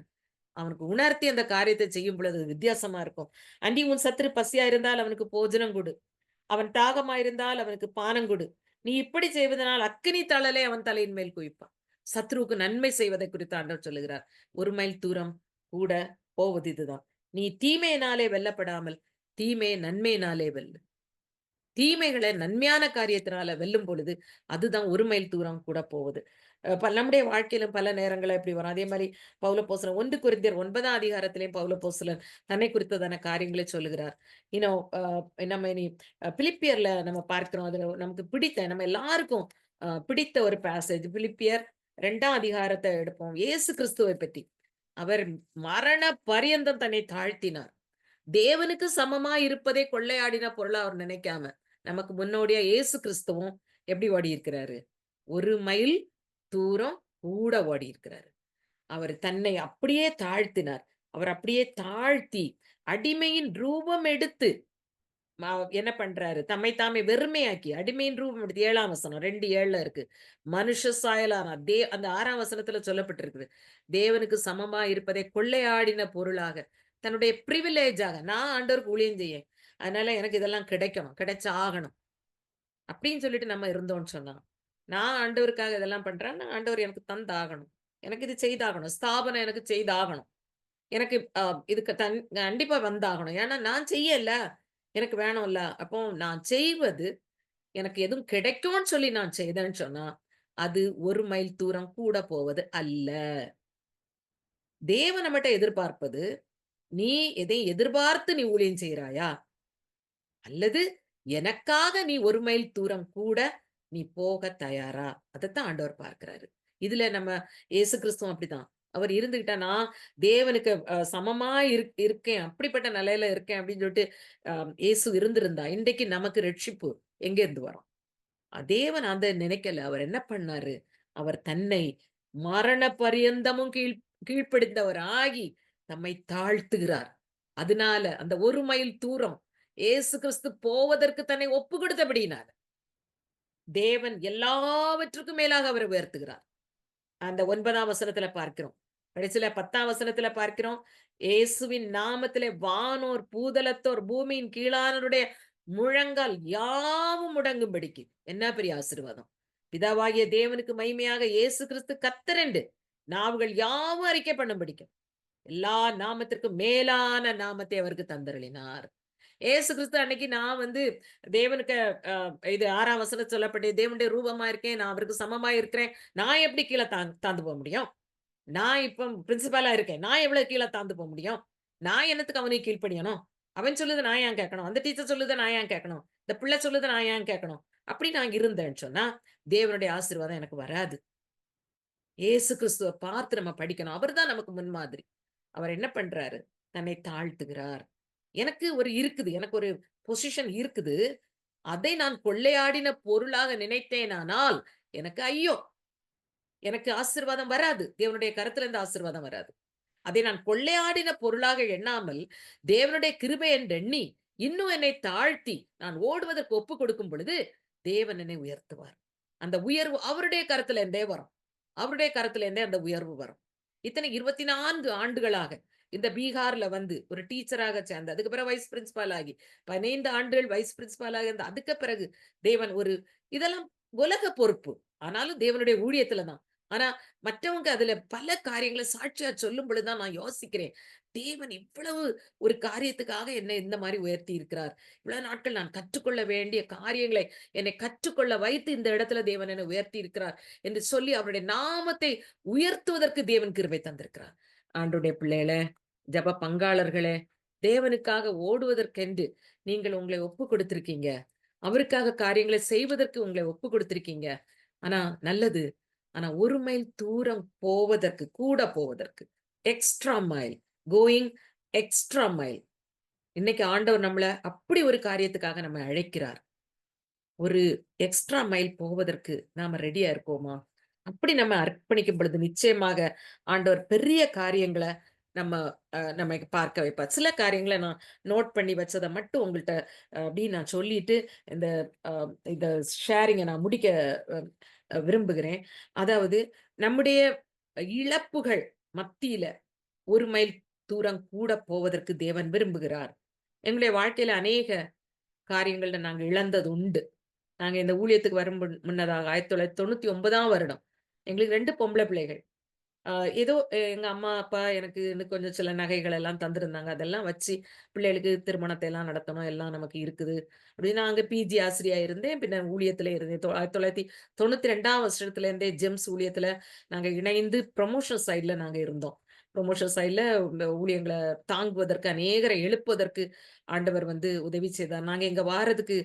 அவனுக்கு உணர்த்தி அந்த காரியத்தை செய்யும் பொழுது அது வித்தியாசமா இருக்கும். "அண்டி உன் சத்துரு பசியா இருந்தால் அவனுக்கு போஜனம் குடு. அவன் தாகமா இருந்தால் அவனுக்கு பானம் குடு. நீ இப்படி செய்வதனால் அக்கினி தழலை அவன் தலையின் மேல் குவிப்பான்." சத்துருவுக்கு நன்மை செய்வதை குறித்து ஆண்டவர் சொல்லுகிறார். 1 மைல் தூரம் கூட போவது இதுதான். "நீ தீமையினாலே வெல்லப்படாமல், தீமையை நன்மையினாலே வெல்லு." தீமைகள நன்மையான காரியத்தினால வெல்லும் பொழுது, அதுதான் 1 மைல் தூரம் கூட போவது. நம்முடைய வாழ்க்கையிலும் பல நேரங்கள்ல இப்படி வரும். அதே மாரி பவுலப்போஸ்தலன் 1 கொரிந்தியர் 9ஆம் அதிகாரத்திலேயும் பவுலப்போஸ்தலன் தன்னை குறித்ததான காரியங்களை சொல்லுகிறார். இன்னும் நம்ம இனி பிலிப்பியர்ல நம்ம பார்க்கிறோம். அதுல நமக்கு பிடித்த நம்ம எல்லாருக்கும் பிடித்த ஒரு பேசேஜ் பிலிப்பியர் 2ஆம் அதிகாரத்த எடுப்போம். இயேசு கிறிஸ்துவை பற்றி. அவர் மரண பரியந்தம் தன்னை தாழ்த்தினார். தேவனுக்கு சமமா இருப்பதை கொள்ளையாடின பொருளா அவர் நினைக்காம, நமக்கு முன்னோடியா இயேசு கிறிஸ்துவும் எப்படி ஓடியிருக்கிறாரு? 1 மைல் தூரம் கூட ஓடியிருக்கிறாரு. அவர் தன்னை அப்படியே தாழ்த்தினார். அவர் அப்படியே தாழ்த்தி, அடிமையின் ரூபம் எடுத்து ம என்ன பண்றாரு? தம்மை தாமே வெறுமையாக்கி, அடிமையின் ரூபம் எடுத்து 7ஆம் வசனம் 2:7ல இருக்கு. மனுஷ சாயலானார். அந்த 6ஆம் வசனத்துல சொல்லப்பட்டிருக்குது. தேவனுக்கு சமமா இருப்பதை கொள்ளையாடின பொருளாக, தன்னுடைய பிரிவிலேஜாக நான் ஆண்டவருக்கு ஊழியம் செய்யேன். அதனால எனக்கு இதெல்லாம் கிடைக்கணும். கிடைச்சாகணும். அப்படின்னு சொல்லிட்டு நம்ம இருந்தோம்ன்னு சொன்னா, நான் ஆண்டவருக்காக இதெல்லாம் பண்றேன். ஆண்டவர் எனக்கு தந்தாகணும். எனக்கு இது செய்தாகணும். ஸ்தாபனம் எனக்கு செய்தாகணும். எனக்கு இதுக்கு கண்டிப்பா வந்தாகணும். ஏன்னா நான் செய்யல. எனக்கு வேணும்ல. அப்போ நான் செய்வது எனக்கு எதுவும் கிடைக்கும்னு சொல்லி நான் செய்தேன்னு சொன்னா, அது 1 மைல் தூரம் கூட போவது அல்ல. தேவன் நம்மட்ட எதிர்பார்ப்பது, நீ எதை எதிர்பார்த்து நீ ஊழியம் செய்றாயா? அல்லது எனக்காக நீ 1 மைல் தூரம் கூட நீ போக தயாரா? அதத்தான் ஆண்டவர் பார்க்கிறாரு. இதுல நம்ம இயேசு கிறிஸ்துவும் அப்படிதான். அவர் இருந்துகிட்டா, நான் தேவனுக்கு சமமா இருக்கேன். அப்படிப்பட்ட நிலையில இருக்கேன் அப்படின்னு சொல்லிட்டு இயேசு இருந்திருந்தா, இன்றைக்கு நமக்கு ரட்சிப்பு எங்கேருந்து வரும்? தேவன் அத நினைக்கல. அவர் என்ன பண்ணாரு? அவர் தன்னை மரண பரியந்தமும் கீழ்ப்படிந்தவர் ஆகி தம்மை தாழ்த்துகிறார். அதனால அந்த 1 மைல் தூரம் இயேசு கிறிஸ்து போவதற்கு தன்னை ஒப்பு கொடுத்தபடியினால, தேவன் எல்லாவற்றுக்கும் மேலாக அவரை உயர்த்துகிறார். அந்த 9ஆம் வசனத்துல பார்க்கிறோம். கடைசியில 10ஆம் வசனத்துல பார்க்கிறோம். இயேசுவின் நாமத்திலே வானோர், பூதலத்தோர், பூமியின் கீழானோருடைய முழங்கால் யாவும் முடங்கும்படிக்கு. என்ன பெரிய ஆசீர்வாதம். பிதாவாகிய தேவனுக்கு மகிமையாக இயேசு கிறிஸ்து கர்த்தர் என்று நாவுகள் யாவும் அறிக்கை பண்ணும்படிக்கு. எல்லா நாமத்திற்கும் மேலான நாமத்தை அவருக்கு தந்தருளினார். ஏசு கிறிஸ்து அன்னைக்கு நான் வந்து தேவனுக்கு இது 6ஆம் வசனம் சொல்லப்பட்டு தேவனுடைய ரூபமா இருக்கேன், நான் அவருக்கு சமமா இருக்கிறேன், நான் எப்படி கீழே தாழ்ந்து போக முடியும்? நான் இப்ப பிரின்சிபாலா இருக்கேன், நான் எவ்வளவு கீழே தாழ்ந்து போக முடியும்? நான் என்னத்துக்கு அவனுக்கு கீழ்ப்படியணும்? அவன் சொல்லுது நான் ஏன் கேட்கணும்? அந்த டீச்சர் சொல்லுது நான் ஏன் கேட்கணும்? இந்த பிள்ளை சொல்லுது நான் ஏன் கேட்கணும்? அப்படி நான் இருந்தேன்னு சொன்னா தேவனுடைய ஆசீர்வாதம் எனக்கு வராது. இயேசு கிறிஸ்துவ பார்த்து நம்ம படிக்கணும். அவர்தான் நமக்கு முன்மாதிரி. அவர் என்ன பண்றாரு? தன்னை தாழ்த்துகிறார். எனக்கு ஒரு இருக்குது. எனக்கு ஒரு பொசிஷன் இருக்குது. அதை நான் கொள்ளையாடின பொருளாக நினைத்தேனானால், எனக்கு ஐயோ! எனக்கு ஆசீர்வாதம் வராது. தேவனுடைய கரத்திலிருந்து ஆசீர்வாதம் வராது. அதை நான் கொள்ளையாடின பொருளாக எண்ணாமல், தேவனுடைய கிருபை என்று எண்ணி, இன்னும் என்னை தாழ்த்தி, நான் ஓடுவதற்கு ஒப்புக் கொடுக்கும் பொழுது, தேவன் என்னை உயர்த்துவார். அந்த உயர்வு அவருடைய கரத்தில இருந்தே வரும். அவருடைய கரத்தில இருந்தே அந்த உயர்வு வரும். இத்தனை 24 ஆண்டுகளாக இந்த பீகார்ல வந்து ஒரு டீச்சராக சேர்ந்து, அதுக்கு பிறகு வைஸ் பிரின்சிபால் ஆகி, 15 ஆண்டுகள் வைஸ் பிரின்சிபால் ஆக இருந்து, அதுக்கு பிறகு தேவன் ஒரு இதெல்லாம் உலக பொறுப்பு. ஆனாலும் தேவனுடைய ஊழியத்துல தான். ஆனா மற்றவங்க அதுல பல காரியங்கள சாட்சியா சொல்லும் பொழுது தான் நான் யோசிக்கிறேன். தேவன் இவ்வளவு ஒரு காரியத்துக்காக என்னை இந்த மாரி உயர்த்தி இருக்கிறார். இவ்வளவு நாட்கள் நான் கற்றுக்கொள்ள வேண்டிய காரியங்களை என்னை கற்றுக்கொள்ள வைத்து இந்த இடத்துல தேவன் என்னை உயர்த்தி இருக்கிறார் என்று சொல்லி அவருடைய நாமத்தை உயர்த்துவதற்கு தேவன் கிருபை தந்திருக்கிறார். ஆண்டவருடைய பிள்ளைகளே, ஜெப பங்காளர்களே, தேவனுக்காக ஓடுவதற்கென்று நீங்கள் உங்களை ஒப்புக் கொடுத்திருக்கீங்க. அவருக்காக காரியங்களை செய்வதற்கு உங்களை ஒப்புக் கொடுத்திருக்கீங்க. ஆனா நல்லது. ஆனா 1 மைல் தூரம் போவதற்கு, கூட போவதற்கு, extra mile, going extra mile. இன்னைக்கு ஆண்டவர் நம்மள அப்படி ஒரு காரியத்துக்காக நம்மை அழைக்கிறார். ஒரு எக்ஸ்ட்ரா மைல் போவதற்கு நாம ரெடியா இருக்கோமா? அப்படி நம்ம அர்ப்பணிக்கும் பொழுது நிச்சயமாக ஆண்டவர் பெரிய காரியங்கள நம்ம நம்மை பார்க்க வைப்பார். சில காரியங்கள நான் நோட் பண்ணி வச்சத மட்டும் உங்கள்ட்ட அப்படி நான் சொல்லிட்டு இந்த அ இந்த ஷேரிங்க நான் முடிக்க அ விரும்புகிறேன். அதாவது நம்முடைய இழப்புகள் மத்தியில 1 மைல் தூரம் கூட போவதற்கு தேவன் விரும்புகிறார். எங்களுடைய வாழ்க்கையில அநேக காரியங்கள்ல நாங்க இழந்தது உண்டு. நாங்க இந்த ஊழியத்துக்கு வரும் முன்னதாக 1999ஆம் வருடம். எங்களுக்கு 2 பொம்பள பிள்ளைகள். அ ஏதோ எங்க அம்மா, அப்பா எனக்கு இன்னும் கொஞ்சம் சில நகைகள் எல்லாம் தந்திருந்தாங்க. அதெல்லாம் வச்சு பிள்ளைகளுக்கு திருமணத்தை எல்லாம் நடத்தணும். எல்லாம் நமக்கு இருக்குது. அப்படின்னு நான் அங்க பிஜி ஆசிரியா இருந்தேன். பின்னர் ஊழியத்திலே இருந்தேன். 1992ஆம் வருஷத்துலேருந்தே ஜெம்ஸ் ஊழியத்தில நாங்க இணைந்து ப்ரமோஷன் சைட்ல நாங்க இருந்தோம். ப்ரமோஷன் சைட்ல இந்த ஊழியங்கள தாங்குவதற்கு, அநேகரை எழுப்புவதற்கு ஆண்டவர் வந்து உதவி செய்தார். நாங்க இங்க வாரதுக்கு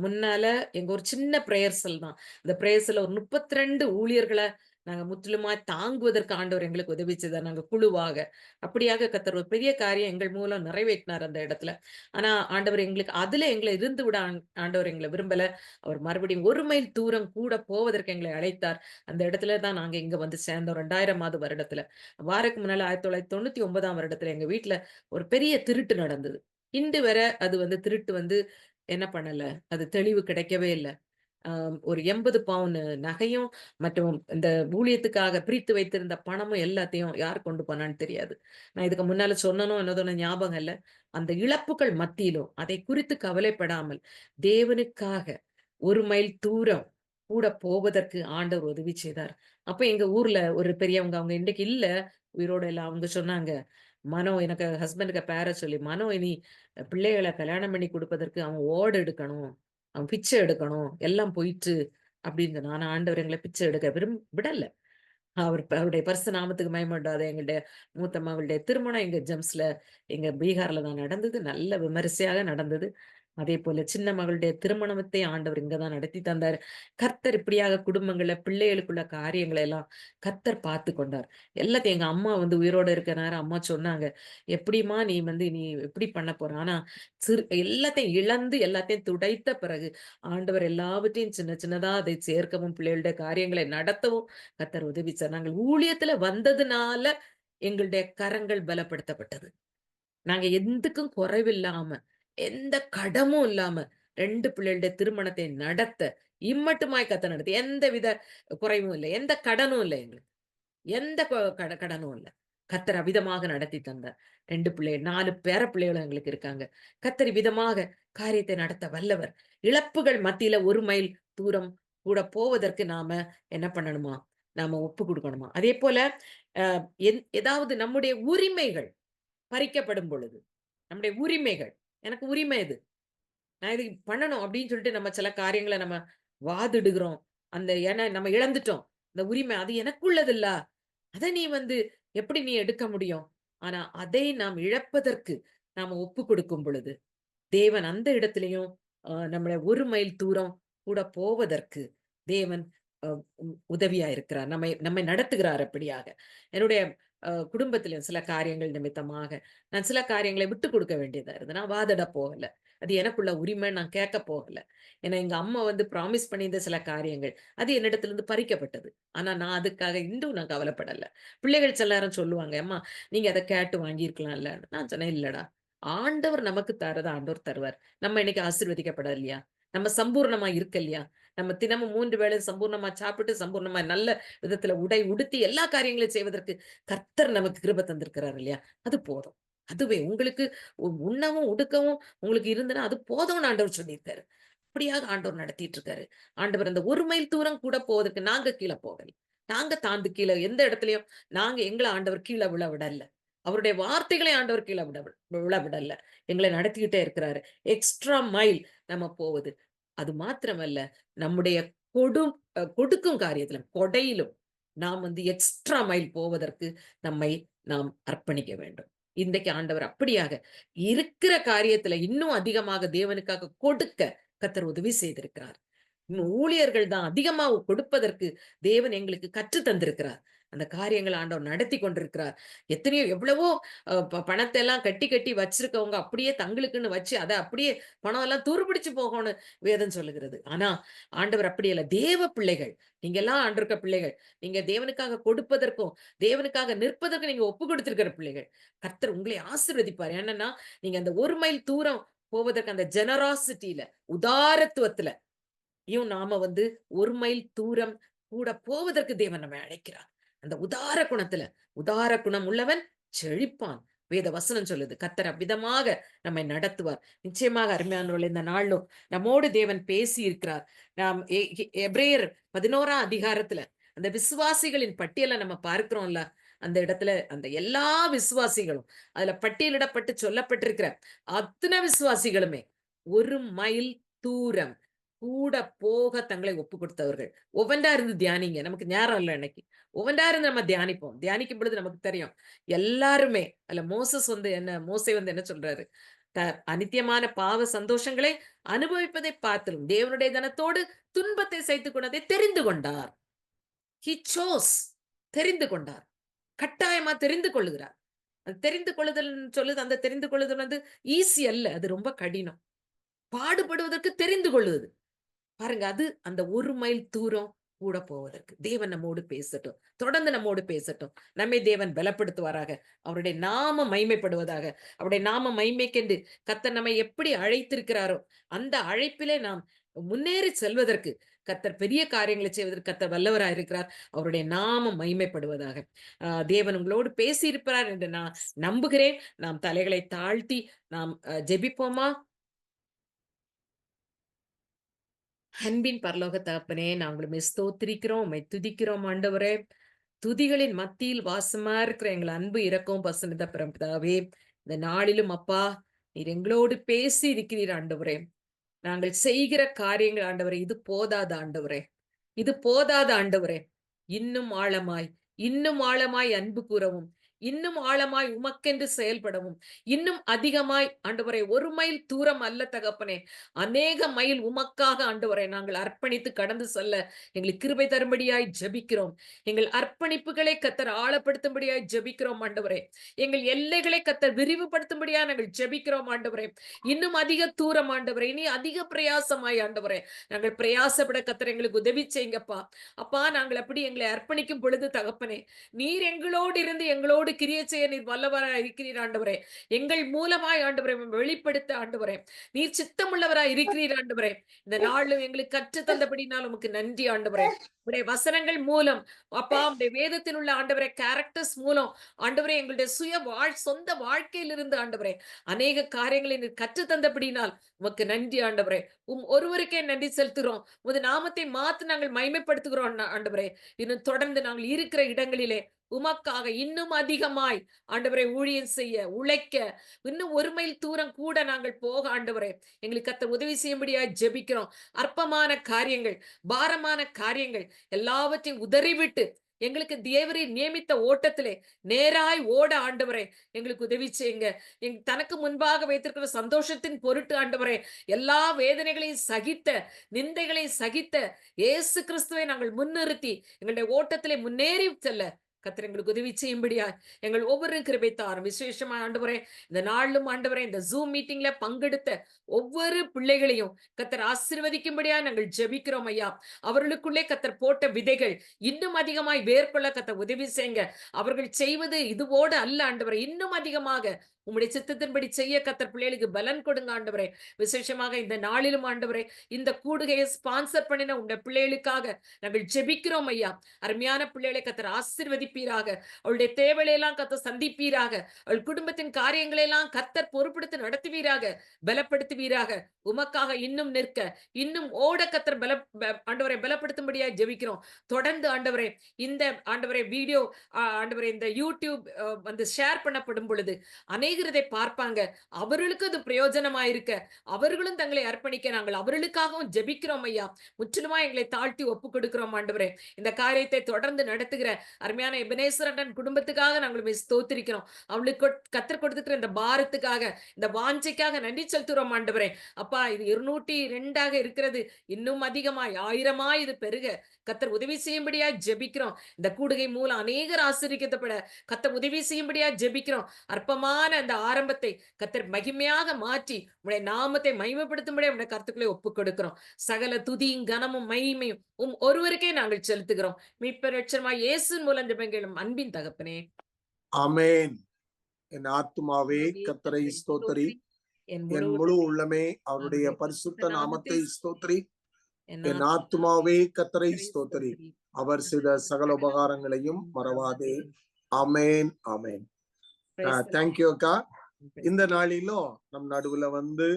முன்னால எங்க ஒரு சின்ன பிரேயர் செல் தான். அந்த பிரேயர் செல்ல ஒரு 32 ஊழியர்கள நாங்க முற்றிலுமா தாங்குவதற்கு ஆண்டவர் எங்களுக்கு உதவி செய்தார். நாங்க குழுவாக. அப்படியாக கர்த்தர் ஒரு பெரிய காரியம் எங்கள் மூலம் நிறைவேற்றினார் அந்த இடத்துல. ஆனா ஆண்டவர் எங்களுக்கு அதுல எங்கள இருந்து விட ஆண்டவர் எங்கள விரும்பல. அவர் மறுபடியும் 1 மைல் தூரம் கூட போவதற்கு எங்களை அழைத்தார். அந்த இடத்துல தான் நாங்க இங்க வந்து சேர்ந்தோம் 2000ஆவது வருடத்துல. வாரக்கு முன்னால 1999ஆம் வருடத்துல எங்க வீட்ல ஒரு பெரிய திருட்டு நடந்தது. இன்று வர அது வந்து திருட்டு வந்து என்ன பண்ணல. அது தெளிவு கிடைக்கவே இல்ல. ஒரு 80 பவுன் நகையும், மற்றும் இந்த ஊழியத்துக்காக பிரித்து வைத்திருந்த பணமும் எல்லாத்தையும் யார் கொண்டு போனான்னு தெரியாது. நான் இதுக்கு முன்னால சொன்னனோ என்னதோ ஞாபகம் இல்ல. அந்த இழப்புகள் மத்தியிலும் அதை குறித்து கவலைப்படாமல், தேவனுக்காக 1 மைல் தூரம் கூட போவதற்கு ஆண்டவர் உதவி செய்தார். அப்ப எங்க ஊர்ல ஒரு பெரியவங்க அவங்க இன்னைக்கு இல்ல, உயிரோட இல்ல. அவங்க சொன்னாங்க, "மனோ" எனக்கு ஹஸ்பண்டுக்கு பேர சொல்லி, "மனோ இனி பிள்ளைகள கல்யாணம் பண்ணி குடுப்பதற்கு அவன் ஓடு எடுக்கணும். அவன் பிச்சை எடுக்கணும். எல்லாம் போயிற்று" அப்படின்னு சொன்னா. ஆனா ஆண்டவர் எங்கள பிச்சை எடுக்க விடல. அவருடைய பரிசு நாமத்துக்கு மகிமை உண்டாவது. எங்களுடைய மூத்த மகளுடைய திருமணம் எங்க ஜெம்ஸ்ல, எங்க பீகார்ல தான் நடந்தது. நல்ல விமரிசையாக நடந்தது. அதேபோல சின்ன மகளுடைய திருமணத்தை ஆண்டவர் இங்க தான் நடத்தி தந்தாரு. கர்த்தர் இப்படியாக குடும்பங்கள்ல, பிள்ளைகளுக்குள்ள காரியங்களை எல்லாம் கர்த்தர் பார்த்துக் கொண்டார். எல்லாத்தையும் எங்க அம்மா வந்து உயிரோட இருக்க நேரம் அம்மா சொன்னாங்க, "எப்படிம்மா நீ வந்து நீ எப்படி பண்ண போற?" ஆனா எல்லாத்தையும் இழந்து, எல்லாத்தையும் துடைத்த பிறகு, ஆண்டவர் எல்லாவற்றையும் சின்ன சின்னதா அதை சேர்க்கவும், பிள்ளைகளுடைய காரியங்களை நடத்தவும் கர்த்தர் உதவிச்சார். நாங்கள் ஊழியத்துல வந்ததுனால எங்களுடைய கரங்கள் பலப்படுத்தப்பட்டது. நாங்க எதுக்கும் குறைவில்லாம, எந்த கடமும் இல்லாம 2 பிள்ளைகளுடைய திருமணத்தை நடத்த இம்மட்டுமாய் கர்த்தர் நடத்தி, எந்தவித குறைவும் இல்ல. எந்த கடனும் இல்ல எங்களுக்கு. எந்த கடனும் இல்ல. கர்த்தர் அவ்விதமாக நடத்தி தந்தார். 2 பிள்ளைகள், 4 பேர பிள்ளைகளும் எங்களுக்கு இருக்காங்க. கர்த்தர் இவ்விதமாக காரியத்தை நடத்த வல்லவர். இழப்புகள் மத்தியில 1 மைல் தூரம் கூட போவதற்கு நாம என்ன பண்ணணுமா? நாம ஒப்பு கொடுக்கணுமா? அதே போல அ ஏதாவது நம்முடைய உரிமைகள் பறிக்கப்படும் பொழுது, நம்முடைய உரிமைகள், எனக்கு உரிமை இது. நான் இது பண்ணணும் அப்படின்னு சொல்லிட்டு நம்ம சில காரியங்கள நம்ம வாதிடுகிறோம். ஏன்னா நம்ம இழந்துட்டோம். இந்த உரிமை அது எனக்குள்ளதில்ல. அத நீ எப்படி நீ எடுக்க முடியும்? ஆனா அதை நாம் இழப்பதற்கு நாம ஒப்பு கொடுக்கும் பொழுது, தேவன் அந்த இடத்திலேயும் நம்மள 1 மைல் தூரம் கூட போவதற்கு தேவன் அ உதவியா இருக்கிறார். நம்மை நம்மை நடத்துகிறார் அப்படியாக. என்னுடைய குடும்பத்தில சில காரியங்கள் நிமித்தமாக, நான் சில காரியங்களை விட்டுக் கொடுக்க வேண்டியதா இருந்தது. நான் வாதிட போகல. அது எனக்குள்ள உரிமை நான் கேட்க போகல. ஏன்னா எங்க அம்மா ப்ராமிஸ் பண்ணியிருந்த சில காரியங்கள், அது என்னிடத்திலிருந்து பறிக்கப்பட்டது. ஆனா நான் அதுக்காக இன்றும் நான் கவலைப்படல. பிள்ளைகள் சில நேரம் சொல்லுவாங்க, "அம்மா நீங்க அத கேட்டு வாங்கியிருக்கலாம்ல." நான் சொன்னேன், "இல்லடா. ஆண்டவர் நமக்கு தர்றத ஆண்டவர் தருவார். நம்ம இன்னைக்கு ஆசீர்வதிக்கப்படலையா? நம்ம சம்பூர்ணமா இருக்கலையா? நம்ம தினமும் 3 வேளை சம்பூர்ணமா சாப்பிட்டு, சம்பூர்ணமா நல்ல விதத்துல உடை உடுத்தி எல்லா காரியங்களையும் செய்வதற்கு கர்த்தர் நமக்கு கிருபை தந்திருக்கிறார் இல்லையா? அது போதும். அதுவே உங்களுக்கு உண்ணவும், உடுக்கவும் உங்களுக்கு இருந்ததுன்னா, அது போதும்னு ஆண்டவர் சொல்லியிருக்காரு. அப்படியாக ஆண்டவர் நடத்திட்டு இருக்காரு. ஆண்டவர் அந்த 1 மைல் தூரம் கூட போவதற்கு நாங்க கீழ போகல. நாங்க தாழ்ந்து கீழ எந்த இடத்துலயும் எங்கள ஆண்டவர் கீழ விழ விடல. அவருடைய வார்த்தைகளை ஆண்டவர் கீழ விழ விடல. எங்களை நடத்திக்கிட்டே இருக்கிறாரு. எக்ஸ்ட்ரா மைல் நம்ம போவது. அது மாத்திரமல்ல, நம்முடைய கொடுக்கும் காரியத்திலும், கொடையிலும் நாம் எக்ஸ்ட்ரா மைல் போவதற்கு நம்மை நாம் அர்ப்பணிக்க வேண்டும். இன்றைக்கு ஆண்டவர் அப்படியாக இருக்கிற காரியத்துல இன்னும் அதிகமாக தேவனுக்காக கொடுக்க கர்த்தர் உதவி செய்திருக்கிறார். இன்னும் ஊழியர்கள் தான் அதிகமா கொடுப்பதற்கு தேவன் எங்களுக்கு கற்றுத் தந்திருக்கிறார். அந்த காரியங்கள ஆண்டவர் நடத்தி கொண்டிருக்கிறார். எத்தனையோ எவ்வளவோ பணத்த எல்லாம் கட்டி கட்டி வச்சிருக்கவங்க அப்படியே தங்களுக்குன்னு வச்சு அத அப்படியே பணம் எல்லாம் துருப்பிடிச்சு போகும்னு வேதம் சொல்லுகிறது. ஆனா ஆண்டவர் அப்படி அல்ல. தேவ பிள்ளைகள். நீங்க எல்லாம் ஆண்டவருக்க பிள்ளைகள். நீங்க தேவனுக்காக கொடுப்பதற்கும், தேவனுக்காக நிற்பதற்கும் நீங்க ஒப்பு கொடுத்திருக்கிற பிள்ளைகள். கர்த்தர் உங்களை ஆசீர்வதிப்பார். என்னன்னா, நீங்க அந்த 1 மைல் தூரம் போவதற்கு அந்த ஜெனராசிட்டில, உதாரத்துவத்துல நாம 1 மைல் தூரம் கூட போவதற்கு தேவன் நம்மை அழைக்கிறார். அந்த உதார குணத்துல, உதார குணம் உள்ளவன் செழிப்பான். வேத வசனம் சொல்லுது. கர்த்தர் அவ்விதமாக நம்மை நடத்துவார். நிச்சயமாக அருமையானவர்களே, இந்த நாளிலும் நம்மோடு தேவன் பேசி இருக்கிறார். நாம் எபிரேயர் 11ஆம் அதிகாரத்துல அந்த விசுவாசிகளின் பட்டியல நம்ம பார்க்கிறோம்ல. அந்த இடத்துல அந்த எல்லா விசுவாசிகளும் அதுல பட்டியலிடப்பட்டு சொல்லப்பட்டிருக்கிற அத்தனை விசுவாசிகளுமே 1 மைல் தூரம் கூட போக தங்களை ஒப்புக் கொடுத்தவர்கள். ஒவ்வொன்றா இருந்து தியானிங்க. நமக்கு நேரம் இல்ல இன்னைக்கு. ஒவ்வொன்றா இருந்து நம்ம தியானிப்போம். தியானிக்கும் பொழுது நமக்கு தெரியும். எல்லாருமே அதுல மோசே என்ன சொல்றாரு? த அநித்தியமான பாவ சந்தோஷங்களை அனுபவிப்பதை பார்த்திலும் தேவனுடைய தனத்தோடு துன்பத்தை சகித்துக் கொண்டதை தெரிந்து கொண்டார். ஹி சோஸ் தெரிந்து கொண்டார். கட்டாயமா தெரிந்து கொள்ளுகிறார். அது தெரிந்து கொள்ளுதல் சொல்லுது. அந்த தெரிந்து கொள்ளுதல் ஈஸி அல்ல. அது ரொம்ப கடினம். பாடுபடுவதற்கு தெரிந்து கொள்ளுவது. பாருங்க. அது அந்த 1 மைல் தூரம் கூட போவதற்கு. தேவன் நம்மோடு பேசட்டும். தொடர்ந்து நம்மோடு பேசட்டும். நம்மை தேவன் பலப்படுத்துவாராக. அவருடைய நாமம் மகிமைப்படுவதாக. அவருடைய நாமம் மகிமைக்கென்று கர்த்தர் நம்மை எப்படி அழைத்திருக்கிறாரோ, அந்த அழைப்பிலே நாம் முன்னேறி செல்வதற்கு கர்த்தர் பெரிய காரியங்களை செய்வதற்கு கர்த்தர் வல்லவராய் இருக்கிறார். அவருடைய நாமம் மகிமைப்படுவதாக. தேவன் உங்களோடு பேசியிருப்பார் என்று நான் நம்புகிறேன். நாம் தலைகளை தாழ்த்தி நாம் ஜெபிப்போமா? அன்பின் பரலோக தகப்பனே, நாங்கள் உம்மை ஸ்தோத்திரிக்கிறோம், உம்மை துதிக்கிறோம் ஆண்டவரே. துதிகளின் மத்தியில் வாசமா இருக்கிற எங்கள் அன்பு இரக்கம் பசுனித பிரபிதாவே, இந்த நாளிலும் அப்பா, நீர் எங்களோடு பேசி இருக்கிறீர் ஆண்டவரே. நாங்கள் செய்கிற காரியங்கள் ஆண்டவரே, இது போதாது ஆண்டவரே. இது போதாது ஆண்டவரே. இன்னும் ஆழமாய், இன்னும் ஆழமாய் அன்பு கூறவும், இன்னும் ஆழமாய் உமக்கென்று செயல்படவும், இன்னும் அதிகமாய் ஆண்டவரே 1 மைல் தூரம் அல்ல தகப்பனே, அநேக மைல் உமக்காக ஆண்டவரே நாங்கள் அர்ப்பணித்து கடந்து செல்ல எங்களுக்கு கிருபை தரும்படியாய் ஜெபிக்கிறோம். எங்கள் அர்ப்பணிப்புகளை கர்த்தர் ஆழப்படுத்தும்படியாய் ஜெபிக்கிறோம் ஆண்டவரே. எங்கள் எல்லைகளை கர்த்தர் விரிவுபடுத்தும்படியா நாங்கள் ஜெபிக்கிறோம் ஆண்டவரே. இன்னும் அதிக தூரம் ஆண்டவரே, இனி அதிக பிரயாசமாய் ஆண்டவரே, நாங்கள் பிரயாசப்பட கர்த்தர் எங்களுக்கு உதவி செய்யுங்கப்பா. அப்பா, நாங்கள் அப்படி எங்களை அர்ப்பணிக்கும் பொழுது தகப்பனே, நீர் எங்களோடு இருந்து எங்களோடு எங்களோடு கிரியை செய்ய நீர் வல்லவராய் இருக்கிறீர் ஆண்டவரே. எங்கள் மூலமாய் ஆண்டவரே வெளிப்படுத்த ஆண்டவரே நீர் சித்தமுள்ளவராய் இருக்கிறீர் ஆண்டவரே. இந்த நாளும் எங்களுக்கு கற்று தந்தபடினால் உமக்கு நன்றி ஆண்டவரே. உடைய வசனங்கள் மூலம் அப்பா உடைய வேதத்தில் உள்ள ஆண்டவரே கேரக்டர்ஸ் மூலம் ஆண்டவரே எங்களுடைய சொந்த வாழ்க்கையிலிருந்து ஆண்டவரே அநேக காரியங்களை நீர் கற்று தந்தபடினால் உமக்கு நன்றி ஆண்டவரே. ஒருவருக்கே நன்றி செலுத்துகிறோம். உமது நாமத்தை மாத்து நாங்கள் மகிமைப்படுத்துகிறோம் ஆண்டவரே. இன்னும் தொடர்ந்து நாங்கள் இருக்கிற இடங்களிலே உமக்காக இன்னும் அதிகமாய் ஆண்டவரை ஊழியம் செய்ய உழைக்க இன்னும் ஒரு மைல் தூரம் கூட நாங்கள் போக ஆண்டவரே எங்களுக்கு கர்த்தர் உதவி செய்யும்படியா ஜெபிக்கிறோம். அற்பமான காரியங்கள், பாரமான காரியங்கள் எல்லாவற்றையும் உதறிவிட்டு எங்களுக்கு தேவரீர் நியமித்த ஓட்டத்திலே நேராய் ஓட ஆண்டவரே எங்களுக்கு உதவி செய்யுங்க. தனக்கு முன்பாக வைத்திருக்கிற சந்தோஷத்தின் பொருட்டு ஆண்டவரே எல்லா வேதனைகளையும் சகித்த, நிந்தைகளையும் சகித்த இயேசு கிறிஸ்துவை நாங்கள் முன்னிறுத்தி எங்களுடைய ஓட்டத்திலே முன்னேறி செல்ல கர்த்தர் எங்களுக்கு உதவி செய்யும்படியா எங்கள் ஒவ்வொரு கிருபை தாரும். விசேஷமா ஆண்டவரே இந்த நாளும் ஆண்டவரே இந்த ஜூம் மீட்டிங்ல பங்கெடுத்த ஒவ்வொரு பிள்ளைகளையும் கர்த்தர் ஆசீர்வதிக்கும்படியா நாங்கள் ஜெபிக்கிறோம் ஐயா. அவர்களுக்குள்ளே கர்த்தர் போட்ட விதைகள் இன்னும் அதிகமாய் வேர்கொள்ள கர்த்தர் உதவி செய்யுங்க. அவர்கள் செய்வது இதுவோடு அல்ல ஆண்டவரே, இன்னும் அதிகமாக உம்முடைய சித்தத்தின்படி செய்ய கர்த்தர் பிள்ளைகளுக்கு பலன் கொடுங்க ஆண்டவரே. விசேஷமாக இந்த நாளிலும் ஆண்டவரே இந்த கூடுகையை ஸ்பான்சர் பண்ணின உங்களுடைய பிள்ளைகளுக்காக நாங்கள் ஜெபிக்கிறோம் ஐயா. அருமையான பிள்ளைகளை கர்த்தர் ஆசீர்வதிப்பீராக. அவளுடைய தேவைகளை எல்லாம் கர்த்தர் சந்திப்பீராக. அவள் குடும்பத்தின் காரியங்களை எல்லாம் கர்த்தர் பொறுப்படுத்தி நடத்துவீராக, பலப்படுத்துவீராக. உமக்காக இன்னும் நிற்க, இன்னும் ஓட கர்த்தர் ஆண்டவரை பலப்படுத்தும்படியா ஜெபிக்கிறோம். தொடர்ந்து ஆண்டவரே இந்த ஆண்டவரே வீடியோ ஆண்டவரே இந்த யூடியூப் வந்து ஷேர் பண்ணப்படும் பொழுது அநேகர் இதை பார்ப்பாங்க. அவர்களுக்கு அது பிரயோஜனமாயிருக்க அவர்களும் தங்களை அர்ப்பணிக்க நாங்கள் அவர்களுக்காகவும் ஜெபிக்கிறோம் ஐயா. முற்றிலுமா எங்களை தாழ்த்தி ஒப்பு கொடுக்கிறோம் ஆண்டவரே. இந்த காரியத்தை தொடர்ந்து நடத்துகிற அருமையான எபனேசர் அண்ணன் குடும்பத்துக்காக நாங்கள் ஸ்தோத்திரிக்கிறோம். அவளுக்கு கர்த்தர் கொடுத்துக்கிற இந்த பாரத்துக்காக, இந்த வாஞ்சைக்காக நன்றி செலுத்துகிறோம் ஆண்டவரே. அப்பா இது 202 இருக்கிறது, இன்னும் அதிகமாய் 1000 இது பெருக கர்த்தர் உதவி செய்யும்படியா ஜெபிக்கிறோம். இந்த கூடுகை மூலம் அநேகர் ஆசீர்வதிக்கப்பட கர்த்தர் உதவி செய்யும்படியா ஜெபிக்கிறோம். அற்பமான அந்த ஆரம்பத்தை கர்த்தர் மகிமையாக மாற்றி உடைய நாமத்தை மகிமைப்படுத்தும்படியா உடைய கருத்துக்களை ஒப்புக் கொடுக்கிறோம். சகல துதியும் கனமும் மகிமையும் ஒருவருக்கே நாங்கள் செலுத்துகிறோம். மீட்பர் இரட்சகருமாகிய இயேசுவின் மூலம் ஜெபங்களும் அன்பின் தகப்பனே. ஆமென். என் ஆத்துமாவே கர்த்தரை ஸ்தோத்திரி, என் முழு உள்ளமே அவருடைய பரிசுத்த நாமத்தை ஸ்தோத்திரி. என் ஆத்துமாவே கர்த்தரை ஸ்தோத்திரி, அவர் செய்த சகல உபகாரங்களையும் மறவாதே. ஆமென், ஆமென். தேங்க்யூ அக்கா. இந்த நாளிலும் நம் நடுவுல வந்து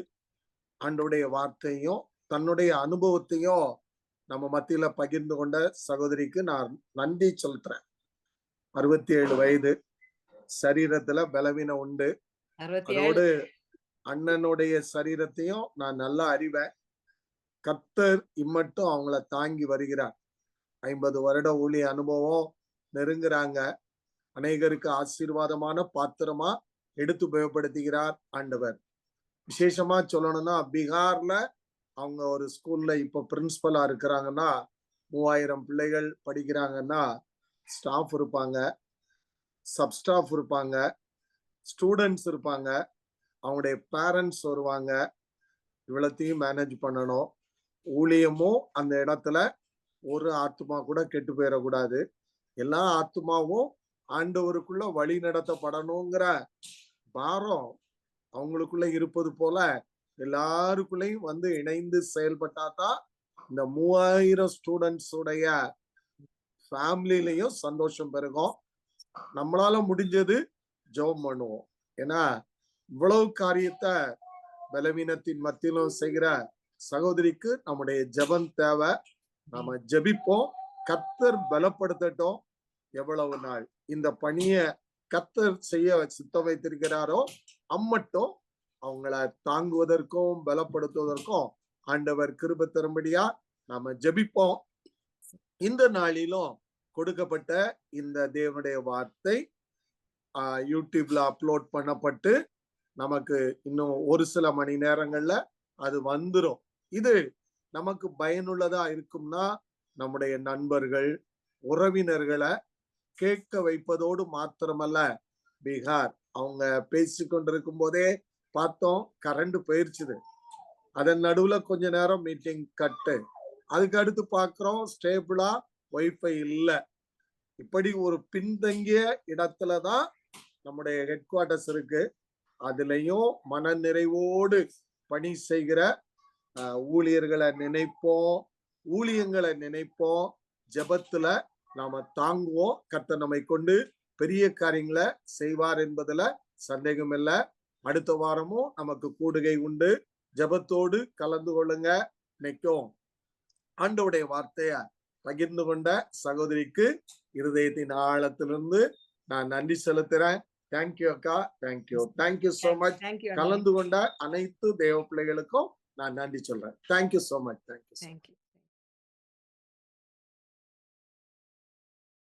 ஆண்டவருடைய வார்த்தையும் தன்னுடைய அனுபவத்தையும் நம்ம மத்தியில பகிர்ந்து கொண்ட சகோதரிக்கு நான் நன்றி சொல்றேன். 67 வயது, சரீரத்துல பலவீனம் உண்டு. அதோடு அண்ணனுடைய சரீரத்தையும் நான் நல்லா அறிவேன். கர்த்தர் இம்மட்டும் அவங்கள தாங்கி வருகிறார். 50 வருட ஊழிய அனுபவம் நெருங்குறாங்க. அநேகருக்கு ஆசீர்வாதமான பாத்திரமா எடுத்து உபயோகப்படுத்துகிறார் ஆண்டவர். விசேஷமா சொல்லணும்னா பீகார்ல அவங்க ஒரு ஸ்கூல்ல இப்ப பிரின்சிபலா இருக்கிறாங்கன்னா 3000 பிள்ளைகள் படிக்கிறாங்கன்னா ஸ்டாஃப் இருப்பாங்க, சப் ஸ்டாஃப் இருப்பாங்க, ஸ்டூடெண்ட்ஸ் இருப்பாங்க, அவங்களுடைய பேரண்ட்ஸ் வருவாங்க. இவ்வளத்தையும் மேனேஜ் பண்ணணும். ஊழியமும் அந்த இடத்துல ஒரு ஆத்துமா கூட கெட்டு போயிடக்கூடாது. எல்லா ஆத்துமாவும் ஆண்டவருக்குள்ள வழி நடத்தப்படணுங்கிற பாரம் அவங்களுக்குள்ள இருப்பது போல எல்லாருக்குள்ளயும் வந்து இணைந்து செயல்பட்டாதான் இந்த 3000 ஸ்டூடெண்ட்ஸ் உடைய ஃபேமிலிலையும் சந்தோஷம் பெருகும். நம்மளால முடிஞ்சது ஜெபம் பண்ணுவோம். ஏன்னா இவ்வளவு காரியத்தை பலவீனத்தின் மத்தியிலும் செய்கிற சகோதரிக்கு நம்முடைய ஜெபம் தேவை. நாம ஜெபிப்போம். கர்த்தர் பலப்படுத்தட்டும். எவ்வளவு நாள் இந்த பணிய கர்த்தர் செய்ய சித்தம் வைத்திருக்கிறாரோ அம்மட்டும் அவங்கள தாங்குவதற்கும் பலப்படுத்துவதற்கும் ஆண்டவர் கிருபை தரும்படியா நாம ஜெபிப்போம். இந்த நாளிலும் கொடுக்கப்பட்ட இந்த தேவனுடைய வார்த்தை யூடியூப்ல அப்லோட் பண்ணப்பட்டு நமக்கு இன்னும் ஒரு சில மணி நேரங்கள்ல அது வந்துடும். இது நமக்கு பயனுள்ளதா இருக்கும்னா நம்முடைய நண்பர்கள், உறவினர்களை கேட்க வைப்பதோடு மாத்திரமல்ல, பீகார் அவங்க பேசிக்கொண்டிருக்கும் போதே பார்த்தோம் கரண்ட் போயிருச்சுது. அதன் நடுவுல கொஞ்ச நேரம் மீட்டிங் கட்டு. அதுக்கு அடுத்து பாக்குறோம் ஸ்டேபிளா வைஃபை இல்ல. இப்படி ஒரு பின்தங்கிய இடத்துலதான் நம்முடைய ஹெட் குவார்டர்ஸ் இருக்கு. அதுலயும் மன நிறைவோடு பணி செய்கிற ஊழியர்களை நினைப்போம், ஊழியங்களை நினைப்போம், ஜெபத்துல நாம தாங்குவோம். கர்த்தர் நம்மை கொண்டு பெரிய காரியங்களை செய்வார் என்பதுல சந்தேகம் இல்லை. அடுத்த வாரமும் நமக்கு கூடுகை உண்டு. ஜெபத்தோடு கலந்து கொள்ளுங்க. இன்னைக்கும் ஆண்டவருடைய வார்த்தைய பகிர்ந்து கொண்ட சகோதரிக்கு இருதயத்தின் ஆழத்திலிருந்து நான் நன்றி செலுத்துறேன். தேங்க்யூ அக்கா, தேங்க்யூ சோ மச். கலந்து கொண்ட அனைத்து தேவ பிள்ளைகளுக்கும் நான் நன்றி சொல்றேன். Thank you so much. தேங்க்யூ.